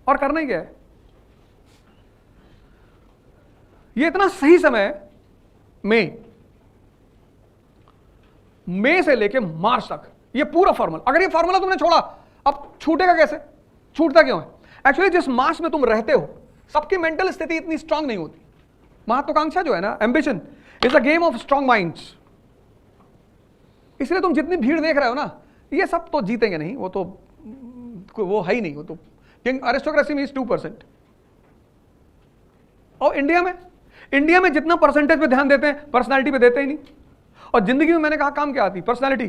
Speaker 1: और करना ही क्या है, ये इतना सही समय है मई से लेके मार्च तक, ये पूरा फॉर्मूला, अगर ये फॉर्मूला तुमने छोड़ा अब छूटेगा कैसे, छूटता क्यों है? एक्चुअली जिस मास में तुम रहते हो सबकी मेंटल स्थिति इतनी स्ट्रांग नहीं होती। महत्वाकांक्षा जो है ना, ambition is a game of strong minds. इसलिए तुम जितनी भीड़ देख रहे हो ना, ये सब तो जीतेंगे नहीं, वो है ही नहीं, वो तो अरिस्टोक्रेसी में इज 2%। और इंडिया में जितना परसेंटेज पे ध्यान देते हैं, पर्सनालिटी पे देते ही नहीं। और जिंदगी में मैंने कहा काम क्या आती, पर्सनालिटी।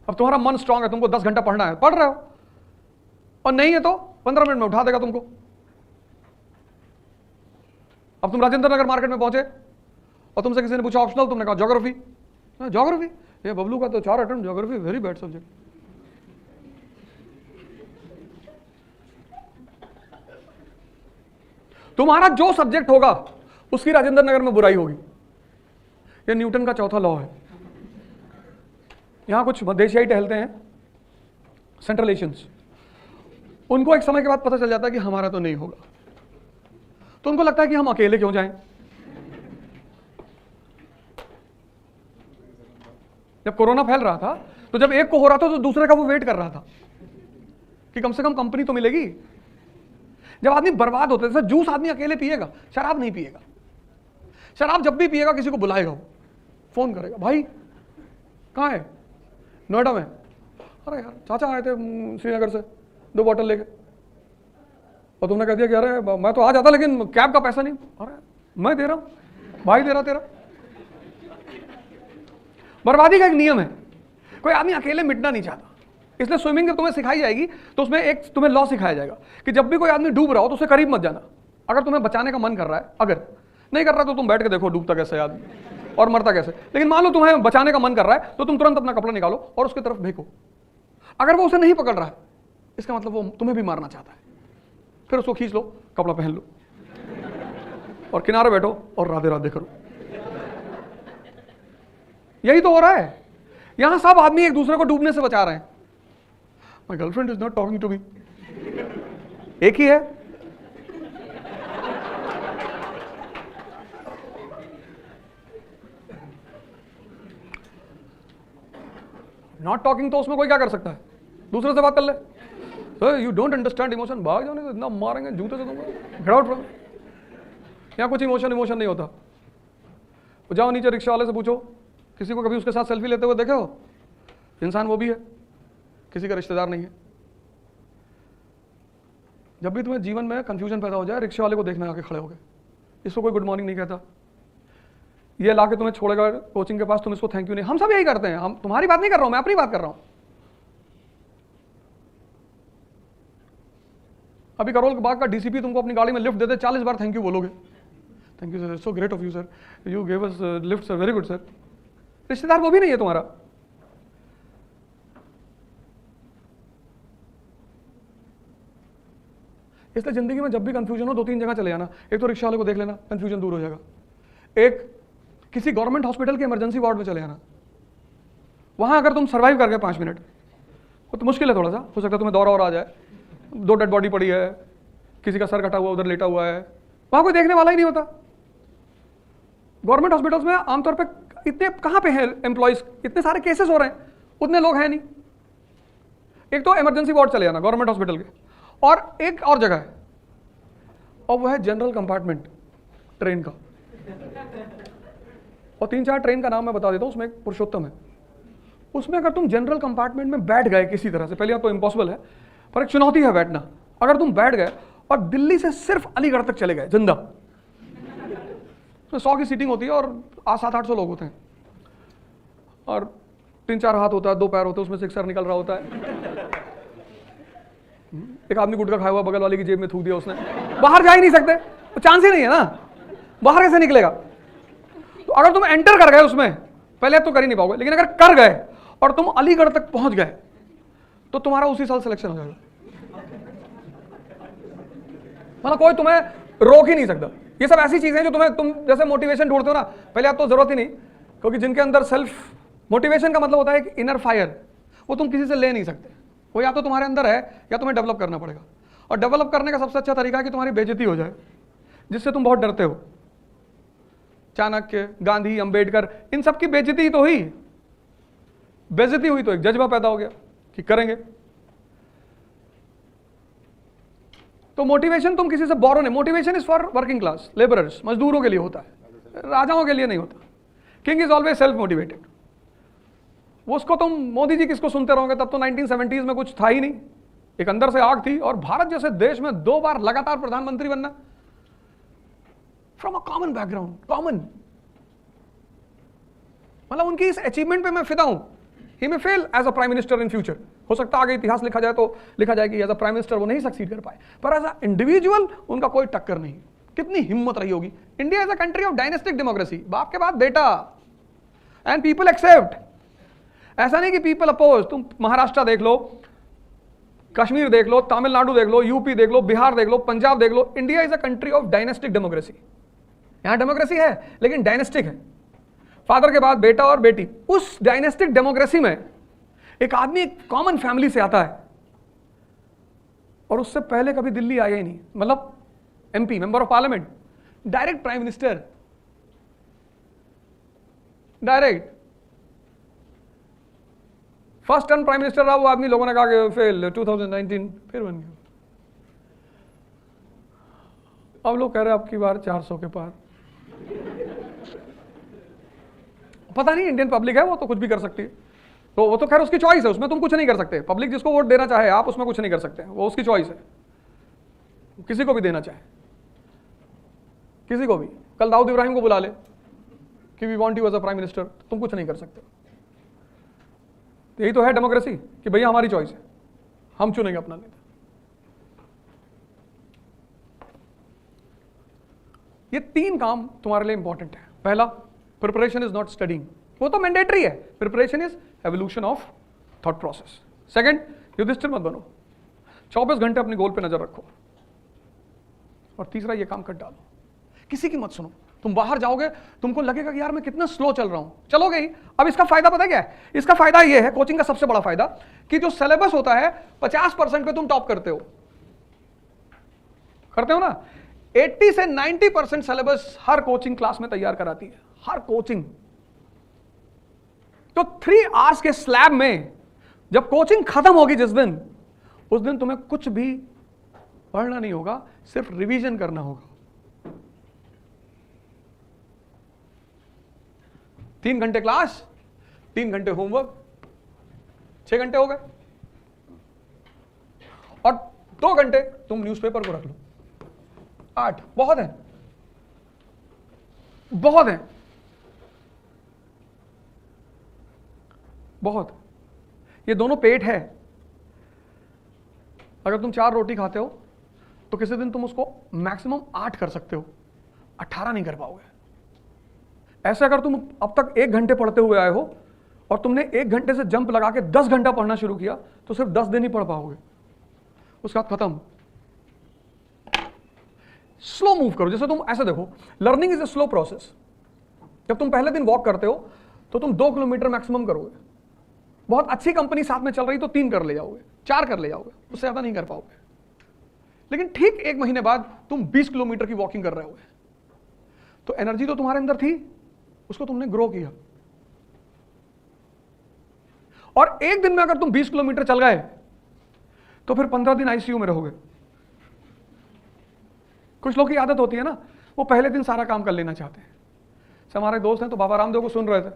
Speaker 1: अब तुम्हारा मन स्ट्रांग है, तुमको 10 घंटा पढ़ना है, पढ़ रहे हो, और नहीं है तो 15 मिनट में उठा देगा तुमको। अब तुम राजेंद्र नगर मार्केट में पहुंचे और तुमसे किसी ने पूछा ऑप्शनल, तुमने कहा ज्योग्राफी। ज्योग्राफी, ये बबलू का तो 4 attempt, geography very bad subject. तुम्हारा जो सब्जेक्ट होगा उसकी राजेंद्र नगर में बुराई होगी। यह न्यूटन का चौथा लॉ है। यहां कुछ मध्येशियाई टहलते हैं, सेंट्रल एशियंस, उनको एक समय के बाद पता चल जाता है कि हमारा तो नहीं होगा, तो उनको लगता है कि हम अकेले क्यों जाएं। जब कोरोना फैल रहा था तो जब एक को हो रहा था तो दूसरे का वो वेट कर रहा था कि कम से कम कंपनी तो मिलेगी। जब आदमी बर्बाद होते थे, जूस आदमी अकेले पिएगा, शराब नहीं पिएगा। शराब जब भी पिएगा किसी को बुलाएगा, वो फोन करेगा, भाई कहाँ है, नोएडा में। अरे यार चाचा आए थे श्रीनगर से 2 बॉटल लेके, और तुमने कह दिया कि अरे मैं तो आ जाता लेकिन कैब का पैसा नहीं। अरे मैं दे रहा हूं, भाई दे रहा तेरा। बर्बादी का एक नियम है, कोई आदमी अकेले मिटना नहीं चाहता, इसलिए स्विमिंग जब तुम्हें सिखाई जाएगी तो उसमें एक तुम्हें लॉ सिखाया जाएगा कि जब भी कोई आदमी डूब रहा हो तो उससे करीब मत जाना। अगर तुम्हें बचाने का मन कर रहा है, अगर नहीं कर रहा तो तुम बैठ के देखो डूबता कैसे आदमी और मरता कैसे। लेकिन मान लो तुम्हें बचाने का मन कर रहा है तो तुम तुरंत अपना कपड़ा निकालो और उसकी तरफ फेंको। अगर वो उसे नहीं पकड़ रहा है, इसका मतलब वो तुम्हें भी मारना चाहता है। फिर उसको खींच लो, कपड़ा पहन लो और किनारे बैठो और राधे राधे करो। यही तो हो रहा है। यहां सब आदमी एक दूसरे को डूबने से बचा रहे हैं। My girlfriend is not talking to me, एक ही है। नॉट टॉकिंग तो उसमें कोई क्या कर सकता है, दूसरे से बात कर ले। यू डोंट अंडरस्टैंड इमोशन, भाग जाने, इतना मारेंगे जूते से तुमको, गेट आउट फ्रॉम। यहाँ कुछ इमोशन नहीं होता। जाओ नीचे रिक्शा वाले से पूछो, किसी को कभी उसके साथ सेल्फी लेते हुए देखे हो? इंसान वो भी है, किसी का रिश्तेदार नहीं है। जब भी तुम्हें जीवन में कंफ्यूजन पैदा हो जाए, रिक्शा वाले को देखना आके खड़े हो गए, इसको कोई गुड मॉर्निंग नहीं कहता, ये लाके तुम्हें छोड़ेगा कोचिंग के पास, तुम इसको थैंक यू नहीं। हम सब यही करते हैं। हम तुम्हारी बात नहीं कर रहा हूं, मैं अपनी बात कर रहा हूं। अभी करोल बाग का डीसीपी तुमको अपनी गाड़ी में लिफ्ट देते, 40 बार थैंक यू बोलोगे, thank you sir, so great of you sir, you give us lift sir, very good sir. रिश्तेदार वो भी नहीं है तुम्हारा। इसलिए जिंदगी में जब भी कंफ्यूजन हो, 2-3 जगह चले जाना। एक तो रिक्शा वाले को देख लेना, कंफ्यूजन दूर हो जाएगा। एक किसी गवर्नमेंट हॉस्पिटल के इमरजेंसी वार्ड में चले जाना, वहां अगर तुम सर्वाइव कर गए 5 मिनट, वो तो मुश्किल है थोड़ा सा, हो सकता है तुम्हें दौरा और आ जाए, 2 डेड बॉडी पड़ी है, किसी का सर कटा हुआ उधर लेटा हुआ है, वहां कोई देखने वाला ही नहीं होता। गवर्नमेंट हॉस्पिटल्स में आमतौर पर इतने कहां पे हैं एम्प्लॉइज, इतने सारे केसेस हो रहे हैं, उतने लोग हैं नहीं। एक तो इमरजेंसी वार्ड चले जाना गवर्नमेंट हॉस्पिटल के, और एक और जगह है, और वह है जनरल कंपार्टमेंट ट्रेन का। और 3-4 ट्रेन का नाम मैं बता देता हूं, उसमें एक पुरुषोत्तम है। उसमें अगर तुम जनरल कंपार्टमेंट में बैठ गए किसी तरह से, पहले तो इम्पॉसिबल है, पर एक चुनौती है बैठना। अगर तुम बैठ गए और दिल्ली से सिर्फ अलीगढ़ तक चले गए जिंदा, तो 100 की सीटिंग होती है और 700-800 लोग होते हैं, और 3-4 हाथ होता है, 2 पैर होते हैं, उसमें से एक सर निकल रहा होता है। एक आदमी गुटखा खाया हुआ बगल वाले की जेब में थूक दिया उसने, बाहर जा ही नहीं सकते, तो चांस ही नहीं है ना, बाहर कैसे निकलेगा। तो अगर तुम एंटर कर गए उसमें, पहले तो कर ही नहीं पाओगे, लेकिन अगर कर गए और तुम अलीगढ़ तक पहुंच गए, तो तुम्हारा उसी साल सिलेक्शन हो जाएगा। मतलब कोई तुम्हें रोक ही नहीं सकता। ये सब ऐसी चीजें जो तुम जैसे मोटिवेशन ढूंढते हो ना, पहले आप तो जरूरत ही नहीं, क्योंकि जिनके अंदर सेल्फ मोटिवेशन का मतलब होता है कि इनर फायर, वो तुम किसी से ले नहीं सकते, वो या तो तुम्हारे अंदर है या तुम्हें डेवलप करना पड़ेगा। और डेवलप करने का सबसे अच्छा तरीका है कि तुम्हारी बेइज्जती हो जाए, जिससे तुम बहुत डरते हो। चाणक्य, गांधी, अंबेडकर, इन सब की बेइज्जती तो हुई, बेइज्जती हुई तो एक जज्बा पैदा हो गया कि करेंगे। तो मोटिवेशन तुम किसी से बोरो नहीं। Motivation is for working class, labourers, मजदूरों के लिए होता है, राजाओं के लिए नहीं होता। King is always self motivated. वो उसको तुम मोदी जी किसको सुनते रहोगे, तब तो 1970s में कुछ था ही नहीं, एक अंदर से आग थी। और भारत जैसे देश में 2 बार लगातार प्रधानमंत्री बनना, from a common background, common, मतलब उनकी इस अचीवमेंट पे मैं फिदा हूं। He may fail as a prime minister in future, हो सकता है आगे इतिहास लिखा जाए तो लिखा जाए कि एज अ प्राइम मिनिस्टर वो नहीं सक्सीड कर पाए, पर एज अ इंडिविजुअल उनका कोई टक्कर नहीं। कितनी हिम्मत रही होगी। India is a country of dynastic democracy, बाप के बाद बेटा, एंड पीपल एक्सेप्ट। ऐसा नहीं कि पीपल अपोज। तुम महाराष्ट्र देख लो, कश्मीर देख लो, तमिलनाडु देख लो, यूपी देख लो, बिहार देख लो, पंजाब देख लो, India is a country of dynastic democracy. यहां डेमोक्रेसी है लेकिन डायनेस्टिक है, फादर के बाद बेटा और बेटी। उस डायनेस्टिक डेमोक्रेसी में एक आदमी एक कॉमन फैमिली से आता है, और उससे पहले कभी दिल्ली आया ही नहीं, मतलब MP, member of parliament, direct prime minister, direct first term prime minister रहा वो आदमी। लोगों ने कहा कि फेल, 2019 फिर बन गया। अब लोग कह रहे हैं अब की बार 400 के पार। पता नहीं, इंडियन पब्लिक है, वो तो कुछ भी कर सकती है। तो वो तो खैर उसकी चॉइस है, उसमें तुम कुछ नहीं कर सकते। पब्लिक जिसको वोट देना चाहे, आप उसमें कुछ नहीं कर सकते, वो उसकी चॉइस है, किसी को भी देना चाहे, किसी को भी। कल दाऊद इब्राहिम को बुला ले कि we want you as a prime minister, तुम कुछ नहीं कर सकते। यही तो है डेमोक्रेसी कि भैया हमारी चॉइस है, हम चुनेंगे अपना नेता। ये 3 काम तुम्हारे लिए इंपॉर्टेंट है। पहला, प्रिपरेशन इज नॉट स्टडिंग, वो तो मैंडेटरी है। Preparation is evolution of thought process. Second, Yudhishthir मत बनो, 24 घंटे अपने गोल पे नजर रखो। और तीसरा, ये काम कर डालो, किसी की मत सुनो। तुम बाहर जाओगे, तुमको लगेगा कि यार मैं कितना स्लो चल रहा हूं, चलोगे ही। अब इसका फायदा पता क्या है? इसका फायदा ये है, कोचिंग का सबसे बड़ा फायदा, कि जो सिलेबस होता है 50% पे तुम टॉप करते हो ना। 80 से 90% सिलेबस हर कोचिंग क्लास में तैयार कराती है, हर कोचिंग। तो 3 आवर्स के स्लैब में जब कोचिंग खत्म होगी जिस दिन, उस दिन तुम्हें कुछ भी पढ़ना नहीं होगा, सिर्फ रिवीजन करना होगा। 3 घंटे क्लास, 3 घंटे होमवर्क, 6 घंटे हो गए। और 2 घंटे तुम न्यूज़पेपर को रख लो, 8 बहुत है, बहुत है, बहुत। ये दोनों पेट है। अगर तुम 4 रोटी खाते हो तो किसी दिन तुम उसको मैक्सिमम 8 कर सकते हो, 18 नहीं कर पाओगे। ऐसे अगर तुम अब तक 1 घंटे पढ़ते हुए आए हो और तुमने 1 घंटे से जंप लगा के 10 घंटा पढ़ना शुरू किया, तो सिर्फ 10 दिन ही पढ़ पाओगे, उसके बाद खत्म। स्लो मूव करो। जैसे तुम ऐसे देखो, learning is a slow process. जब तुम पहले दिन वॉक करते हो तो तुम 2 किलोमीटर मैक्सिमम करोगे। बहुत अच्छी कंपनी साथ में चल रही तो 3 कर ले जाओगे, 4 कर ले जाओगे, उससे ज्यादा नहीं कर पाओगे। लेकिन ठीक 1 महीने बाद तुम 20 किलोमीटर की वॉकिंग कर रहे होगे, तो एनर्जी तो तुम्हारे अंदर थी, उसको तुमने ग्रो किया। और 1 दिन में अगर तुम 20 किलोमीटर चल गए तो फिर 15 दिन आईसीयू में रहोगे। कुछ लोग की आदत होती है ना, वो पहले दिन सारा काम कर लेना चाहते हैं। हमारे दोस्त हैं तो बाबा रामदेव को सुन रहे थे,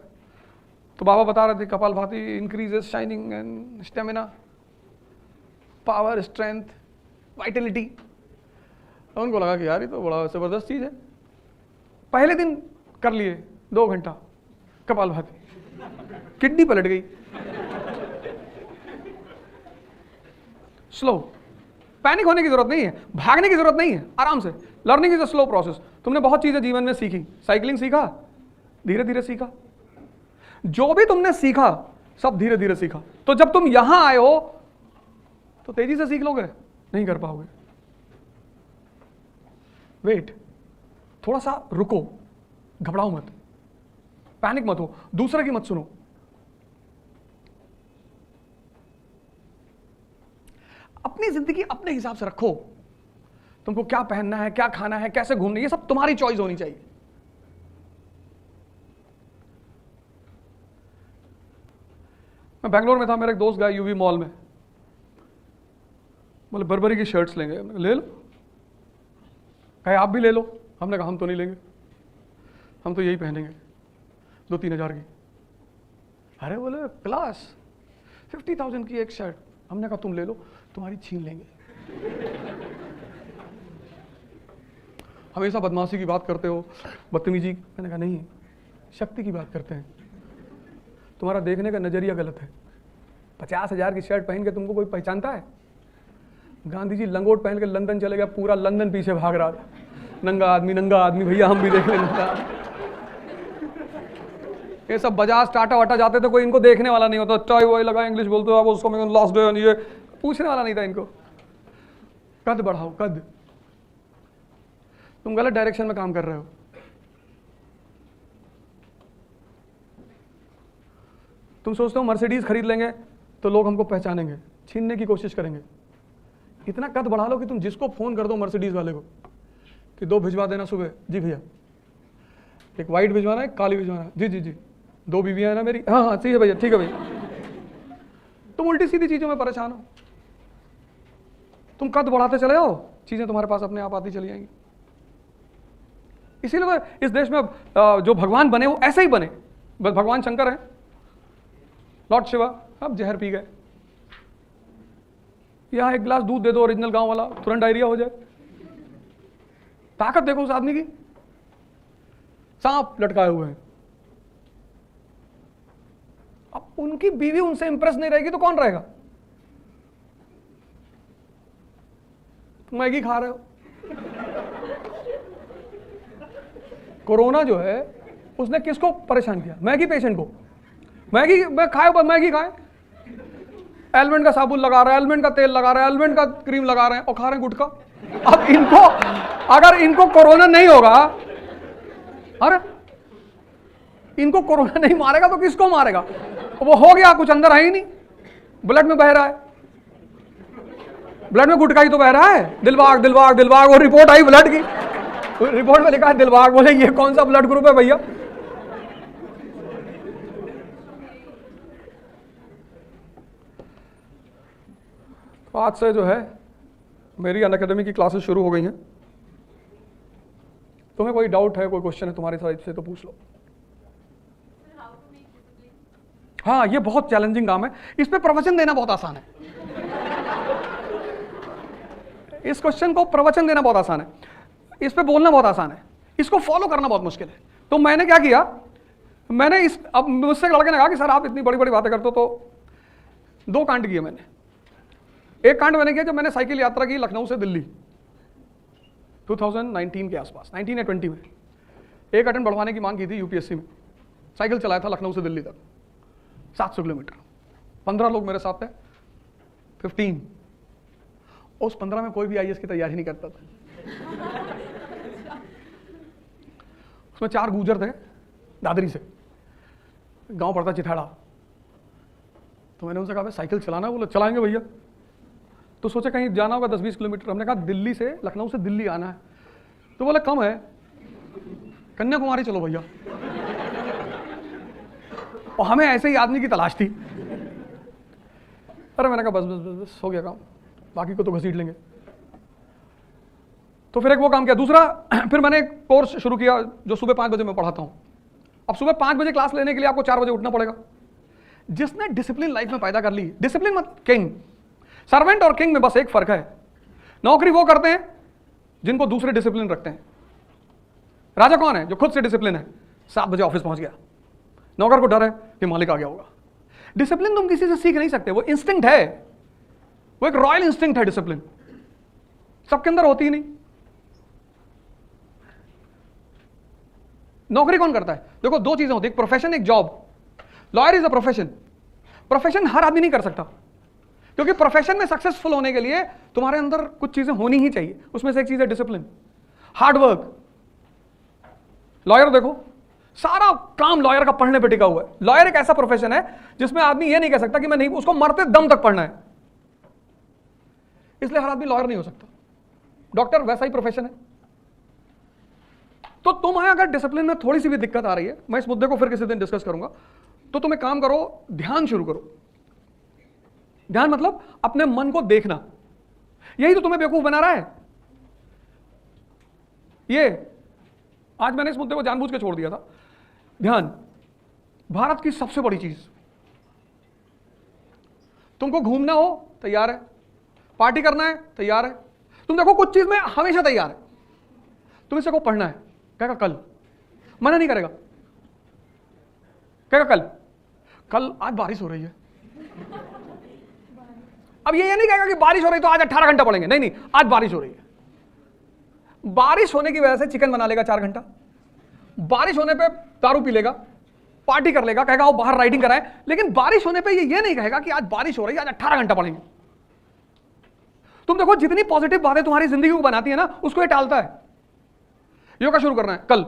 Speaker 1: तो बाबा बता रहे थे kapalbhati increases shining and stamina, power, strength, Vitality. तो उनको लगा कि यार ये तो बड़ा जबरदस्त चीज है। पहले दिन कर लिए 2 घंटा कपालभाति, किडनी पलट गई। स्लो, पैनिक होने की जरूरत नहीं है, भागने की जरूरत नहीं है, आराम से। Learning is a slow process. तुमने बहुत चीजें जीवन में सीखी, साइकिलिंग सीखा, धीरे धीरे सीखा। जो भी तुमने सीखा सब धीरे धीरे सीखा। तो जब तुम यहां आए हो तो तेजी से सीख लोगे? नहीं कर पाओगे। वेट, थोड़ा सा रुको, घबराओ मत, पैनिक मत हो, दूसरे की मत सुनो। अपनी जिंदगी अपने हिसाब से रखो। तुमको क्या पहनना है, क्या खाना है, कैसे घूमना है, ये सब तुम्हारी चॉइस होनी चाहिए। मैं बेंगलोर में था, मेरा एक दोस्त गया यूवी मॉल में, बोले बर्बरी की शर्ट्स लेंगे। ले लो, कहे आप भी ले लो। हमने कहा हम तो नहीं लेंगे, हम तो यही पहनेंगे 2-3 हज़ार की। अरे बोले क्लास, 50,000 की एक शर्ट। हमने कहा तुम ले लो, तुम्हारी छीन लेंगे। हमेशा बदमाशी की बात करते हो, बदतमीजी। मैंने कहा नहीं, शक्ति की बात करते हैं। तुम्हारा देखने का नजरिया गलत है। 50,000 की शर्ट पहन के तुमको कोई पहचानता है? गांधी जी लंगोट पहन के लंदन चले गया, पूरा लंदन पीछे भाग रहा था, नंगा आदमी नंगा आदमी, भैया हम भी देख लेंगे। ये सब बजाज टाटा वाटा जाते थे, कोई इनको देखने वाला नहीं होता। टाई वाई लगा, इंग्लिश बोलते हो आप, उसको मैं लास्ट डे, ये पूछने वाला नहीं था इनको। कद बढ़ाओ, कद। तुम गलत डायरेक्शन में काम कर रहे हो। तुम सोचते हो मर्सिडीज खरीद लेंगे तो लोग हमको पहचानेंगे, छीनने की कोशिश करेंगे। इतना कद बढ़ा लो कि तुम जिसको फोन कर दो मर्सिडीज वाले को कि 2 भिजवा देना सुबह। जी भैया, एक वाइट भिजवाना है, काली भिजवाना है। जी जी जी, 2 बीवियां है ना मेरी। हाँ हाँ ठीक है भैया, ठीक है भैया। तुम उल्टी सीधी चीजों में परेशान हो। तुम कद बढ़ाते चले जाओ, चीजें तुम्हारे पास अपने आप आती चली जाएंगी। इसीलिए इस देश में जो भगवान बने वो ऐसे ही बने। बस भगवान शंकर है, लॉर्ड शिवा, अब जहर पी गए। यहां 1 गिलास दूध दे दो ओरिजिनल गांव वाला, तुरंत डायरिया हो जाए। ताकत देखो उस आदमी की, सांप लटकाए हुए हैं। अब उनकी बीवी उनसे इंप्रेस नहीं रहेगी तो कौन रहेगा? मैगी खा रहे हो। कोरोना जो है उसने किसको परेशान किया? मैगी पेशेंट को। मैगी मैं खाए, मैगी खाए, एलमेंट का साबुन लगा रहा है, एलमेंट का तेल लगा रहा है, एलमेंट का क्रीम लगा रहे हैं और खा रहे हैं गुटखा। अब इनको, अगर इनको कोरोना नहीं होगा अरे इनको कोरोना नहीं मारेगा तो किसको मारेगा? वो हो गया, कुछ अंदर है ही नहीं, ब्लड में बह रहा है, ब्लड में गुटखाई तो बह रहा है, दिलबाग दिलबाग दिलबाग। वो रिपोर्ट आई ब्लड की, रिपोर्ट में लिखा है दिलबाग। बोले ये कौन सा ब्लड ग्रुप है भैया? तो आज से जो है मेरी अनअकैडमी की क्लासेस शुरू हो गई हैं। तुम्हें कोई डाउट है, कोई क्वेश्चन है तुम्हारी साइड से तो पूछ लो। हाँ, ये बहुत चैलेंजिंग काम है, इस पे प्रवचन देना बहुत आसान है। इस क्वेश्चन को प्रवचन देना बहुत आसान है, इस पे बोलना बहुत आसान है, इसको फॉलो करना बहुत मुश्किल है। तो मैंने क्या किया, मैंने अब मुझसे लड़के ने कहा कि सर आप इतनी बड़ी बड़ी बातें करते हो, तो 2 कांड किए मैंने। एक कांड मैंने किया जब मैंने साइकिल यात्रा की लखनऊ से दिल्ली 2019 के आसपास, 19 या 20 में। एक अटेम्प्ट बढ़वाने की मांग की थी यूपीएससी में। साइकिल चलाया था लखनऊ से दिल्ली तक 700 किलोमीटर, 15 लोग मेरे साथ थे, 15। उस 15 में कोई भी आईएएस की तैयारी नहीं करता था। उसमें 4 गुजर थे दादरी से, गांव पड़ता चिठाड़ा। तो मैंने उनसे कहा साइकिल चलाना, बोले चलाएंगे भैया। तो सोचे कहीं जाना होगा 10-20 किलोमीटर। हमने कहा दिल्ली से, लखनऊ से दिल्ली आना है। तो बोले कम है, कन्याकुमारी चलो भैया। और हमें ऐसे ही आदमी की तलाश थी। अरे मैंने कहा बस बस बस, बस हो गया काम, बाकी को तो घसीट लेंगे। तो फिर एक वो काम किया। दूसरा, फिर मैंने एक कोर्स शुरू किया जो सुबह 5 बजे मैं पढ़ाता हूं। अब सुबह 5 बजे क्लास लेने के लिए आपको 4 बजे उठना पड़ेगा। जिसने डिसिप्लिन लाइफ में पैदा कर ली, डिसिप्लिन मत किंग, सर्वेंट और किंग में बस एक फर्क है, नौकरी वो करते हैं जिनको दूसरे डिसिप्लिन रखते हैं। राजा कौन है? जो खुद से डिसिप्लिन है, 7 बजे ऑफिस पहुंच गया। नौकर को डर है कि मालिक आ गया होगा। डिसिप्लिन तुम किसी से सीख नहीं सकते, वो इंस्टिंक्ट है, वो एक रॉयल इंस्टिंक्ट है। डिसिप्लिन सबके अंदर होती ही नहीं। नौकरी कौन करता है? देखो 2 चीजें होती है, एक प्रोफेशन, एक job. Lawyer is a profession. Profession हर आदमी नहीं कर सकता, क्योंकि प्रोफेशन में सक्सेसफुल होने के लिए तुम्हारे अंदर कुछ चीजें होनी ही चाहिए। उसमें से एक चीज है डिसिप्लिन, हार्ड वर्क। लॉयर देखो, सारा काम लॉयर का पढ़ने पे टिका हुआ है। लॉयर एक ऐसा प्रोफेशन है जिसमें आदमी ये नहीं कह सकता कि मैं नहीं, उसको मरते दम तक पढ़ना है, इसलिए हर आदमी लॉयर नहीं हो सकता। डॉक्टर वैसा ही प्रोफेशन है। तो तुम्हें अगर डिसिप्लिन में थोड़ी सी भी दिक्कत आ रही है, मैं इस मुद्दे को फिर किसी दिन डिस्कस करूंगा, तो तुम एक काम करो, ध्यान शुरू करो। ध्यान मतलब अपने मन को देखना। यही तो तुम्हें बेवकूफ बना रहा है। ये आज मैंने इस मुद्दे को जानबूझ के छोड़ दिया था। ध्यान भारत की सबसे बड़ी चीज। तुमको घूमना हो तैयार है, पार्टी करना है तैयार है। तुम देखो कुछ चीज में हमेशा तैयार है। तुम इसे को पढ़ना है, कहेगा कल, मना नहीं करेगा, कहेगा कल, कल आज बारिश हो रही है। अब ये नहीं कहेगा कि बारिश हो रही तो आज 18 घंटा पढ़ेंगे, नहीं नहीं, आज बारिश हो रही है। बारिश होने की वजह से चिकन बना लेगा 4 घंटा, बारिश होने पे दारू पी लेगा, पार्टी कर लेगा, कहेगा वो बाहर राइडिंग कराए, लेकिन बारिश होने पे ये नहीं कहेगा कि आज बारिश हो रही है, आज 18 घंटा पढ़ेंगे। तुम देखो जितनी पॉजिटिव बातें तुम्हारी जिंदगी को बनाती है ना, उसको ये टालता है। योगा शुरू करना है कल।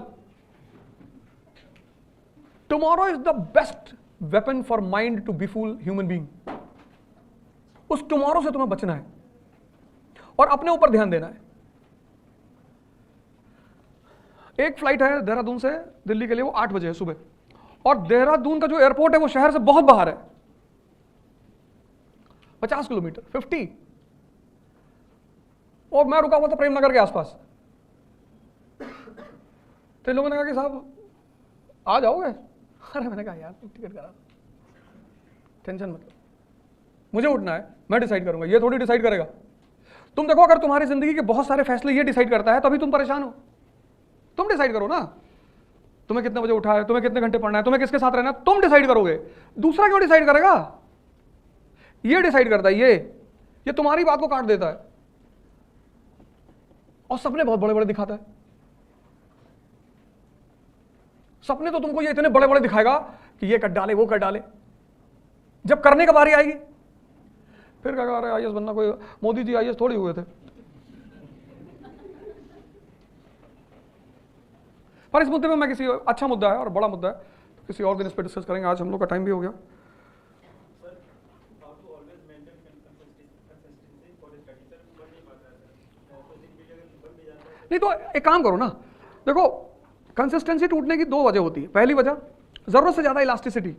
Speaker 1: Tomorrow is the best weapon for mind to befool human being. उस टुमारो से तुम्हें बचना है और अपने ऊपर ध्यान देना है। एक फ्लाइट है देहरादून से दिल्ली के लिए, वो 8 बजे है सुबह, और देहरादून का जो एयरपोर्ट है वो शहर से बहुत बाहर है, 50 किलोमीटर, 50। और मैं रुका हुआ था प्रेमनगर के आसपास। तो इन लोगों ने कहा कि साहब आ जाओगे? अरे मैंने कहा यार टिकट करा, टेंशन मत लो, मुझे उठना है, मैं डिसाइड करूंगा, ये थोड़ी डिसाइड करेगा। तुम देखो अगर तुम्हारी जिंदगी के बहुत सारे फैसले ये डिसाइड करता है तभी तुम परेशान हो। तुम डिसाइड करो ना, तुम्हें कितने बजे उठा है, तुम्हें कितने घंटे पढ़ना है, तुम्हें किसके साथ रहना है, तुम डिसाइड करोगे। दूसरा क्यों डिसाइड करेगा? ये डिसाइड करता है, ये तुम्हारी बात को काट देता है। और सपने बहुत बड़े बड़े दिखाता है। सपने तो तुमको ये इतने बड़े बड़े दिखाएगा कि ये कर डाले, वो कर डाले। जब करने का बारी आएगी फिर कहेगा अरे आईएएस बनना कोई, मोदी जी आईएएस थोड़ी हुए थे। पर इस मुद्दे पे मैं किसी अच्छा मुद्दा है और बड़ा मुद्दा है, तो किसी और दिन इस पर डिस्कस करेंगे। आज हम लोग का टाइम भी हो गया। नहीं तो एक काम करो ना, देखो कंसिस्टेंसी टूटने की दो वजह होती है। पहली वजह जरूरत से ज्यादा इलास्टिसिटी।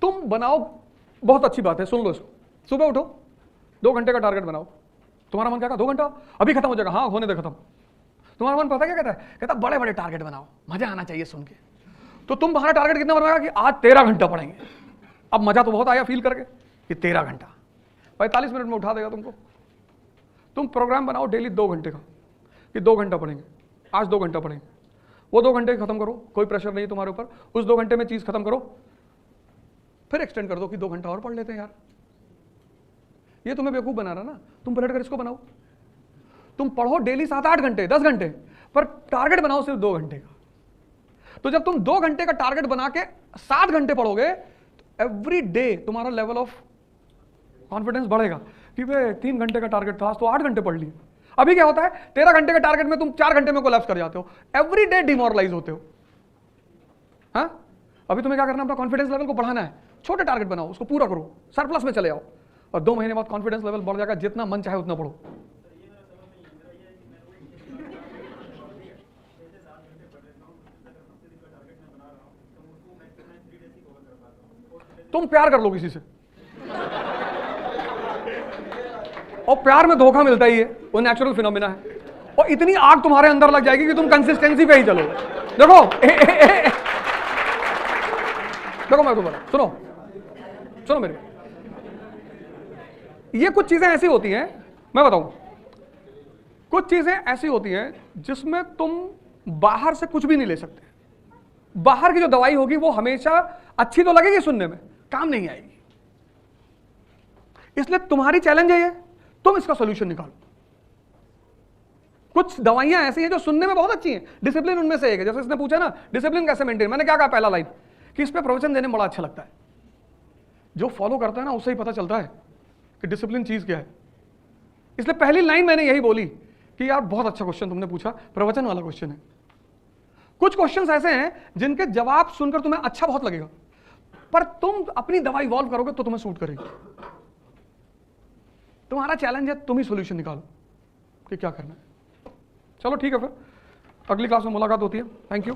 Speaker 1: तुम बनाओ, बहुत अच्छी बात है, सुन लो इसको, सुबह उठो 2 घंटे का टारगेट बनाओ। तुम्हारा मन क्या कहता 2 घंटा अभी खत्म हो जाएगा, हाँ होने दे खत्म। तुम्हारा मन पता क्या कहता है, कहता बड़े बड़े टारगेट बनाओ, मजा आना चाहिए सुन के। तो तुम तुम्हारा टारगेट कितना बनाएगा कि आज 13 घंटा पढ़ेंगे। अब मजा तो बहुत आया फील करके कि 13 घंटा, 45 मिनट में उठा देगा तुमको। तुम प्रोग्राम बनाओ डेली 2 घंटे का कि 2 घंटा पढ़ेंगे, आज 2 घंटा पढ़ेंगे। वो 2 घंटे खत्म करो, कोई प्रेशर नहीं है तुम्हारे ऊपर। उस 2 घंटे में चीज खत्म करो, फिर एक्सटेंड कर दो कि 2 घंटा और पढ़ लेते हैं यार। ये तुम्हें बेवकूफ बना रहा ना, तुम पलट कर इसको बनाओ। तुम पढ़ो डेली 7-8 घंटे, 10 घंटे, पर टारगेट बनाओ सिर्फ 2 घंटे का। तो जब तुम 2 घंटे का टारगेट बना के 7 घंटे पढ़ोगे, तो एवरी डे तुम्हारा लेवल ऑफ कॉन्फिडेंस बढ़ेगा कि वे 3 घंटे का टारगेट था, तो 8 घंटे पढ़ लिए। अभी क्या होता है, 13 घंटे के टारगेट में तुम 4 घंटे में कोलैप्स कर जाते हो, एवरी डे डिमोरलाइज होते हो। हाँ, अभी तुम्हें क्या करना है, अपना कॉन्फिडेंस लेवल को बढ़ाना है। छोटे टारगेट बनाओ, उसको पूरा करो, सरप्लस में चले आओ, और 2 महीने बाद कॉन्फिडेंस लेवल बढ़ जाएगा। जितना मन चाहे उतना पढ़ो। तुम प्यार कर लो किसी से, और प्यार में धोखा मिलता ही है, वो नेचुरल फिनोमिना है। और इतनी आग तुम्हारे अंदर लग जाएगी कि तुम कंसिस्टेंसी पे ही चलो। देखो देखो मैं तुम्हारा सुनो मेरे, ये कुछ चीजें ऐसी होती हैं, मैं बताऊं, कुछ चीजें ऐसी होती हैं जिसमें तुम बाहर से कुछ भी नहीं ले सकते। बाहर की जो दवाई होगी वो हमेशा अच्छी तो लगेगी, सुनने में काम नहीं आएगी। इसलिए तुम्हारी चैलेंज है ये, तुम इसका सॉल्यूशन निकालो। कुछ दवाइयां ऐसी हैं जो सुनने में बहुत अच्छी हैं, डिसिप्लिन उनमें से एक है। जैसे इसने पूछा ना डिसिप्लिन कैसे मेंटेन, मैंने क्या कहा पहला लाइन, कि इस पे प्रवचन देने में बड़ा अच्छा लगता है। जो फॉलो करता है ना उससे ही पता चलता है कि डिसिप्लिन चीज क्या है। इसलिए पहली लाइन मैंने यही बोली कि यार बहुत अच्छा क्वेश्चन तुमने पूछा, प्रवचन वाला क्वेश्चन है। कुछ क्वेश्चंस ऐसे हैं जिनके जवाब सुनकर तुम्हें अच्छा बहुत लगेगा, पर तुम अपनी दवा इवॉल्व करोगे तो तुम्हें सूट करेगी। तुम्हारा चैलेंज है, तुम ही सॉल्यूशन निकालो कि क्या करना है। चलो ठीक है, फिर अगली क्लास में मुलाकात होती है। Thank you.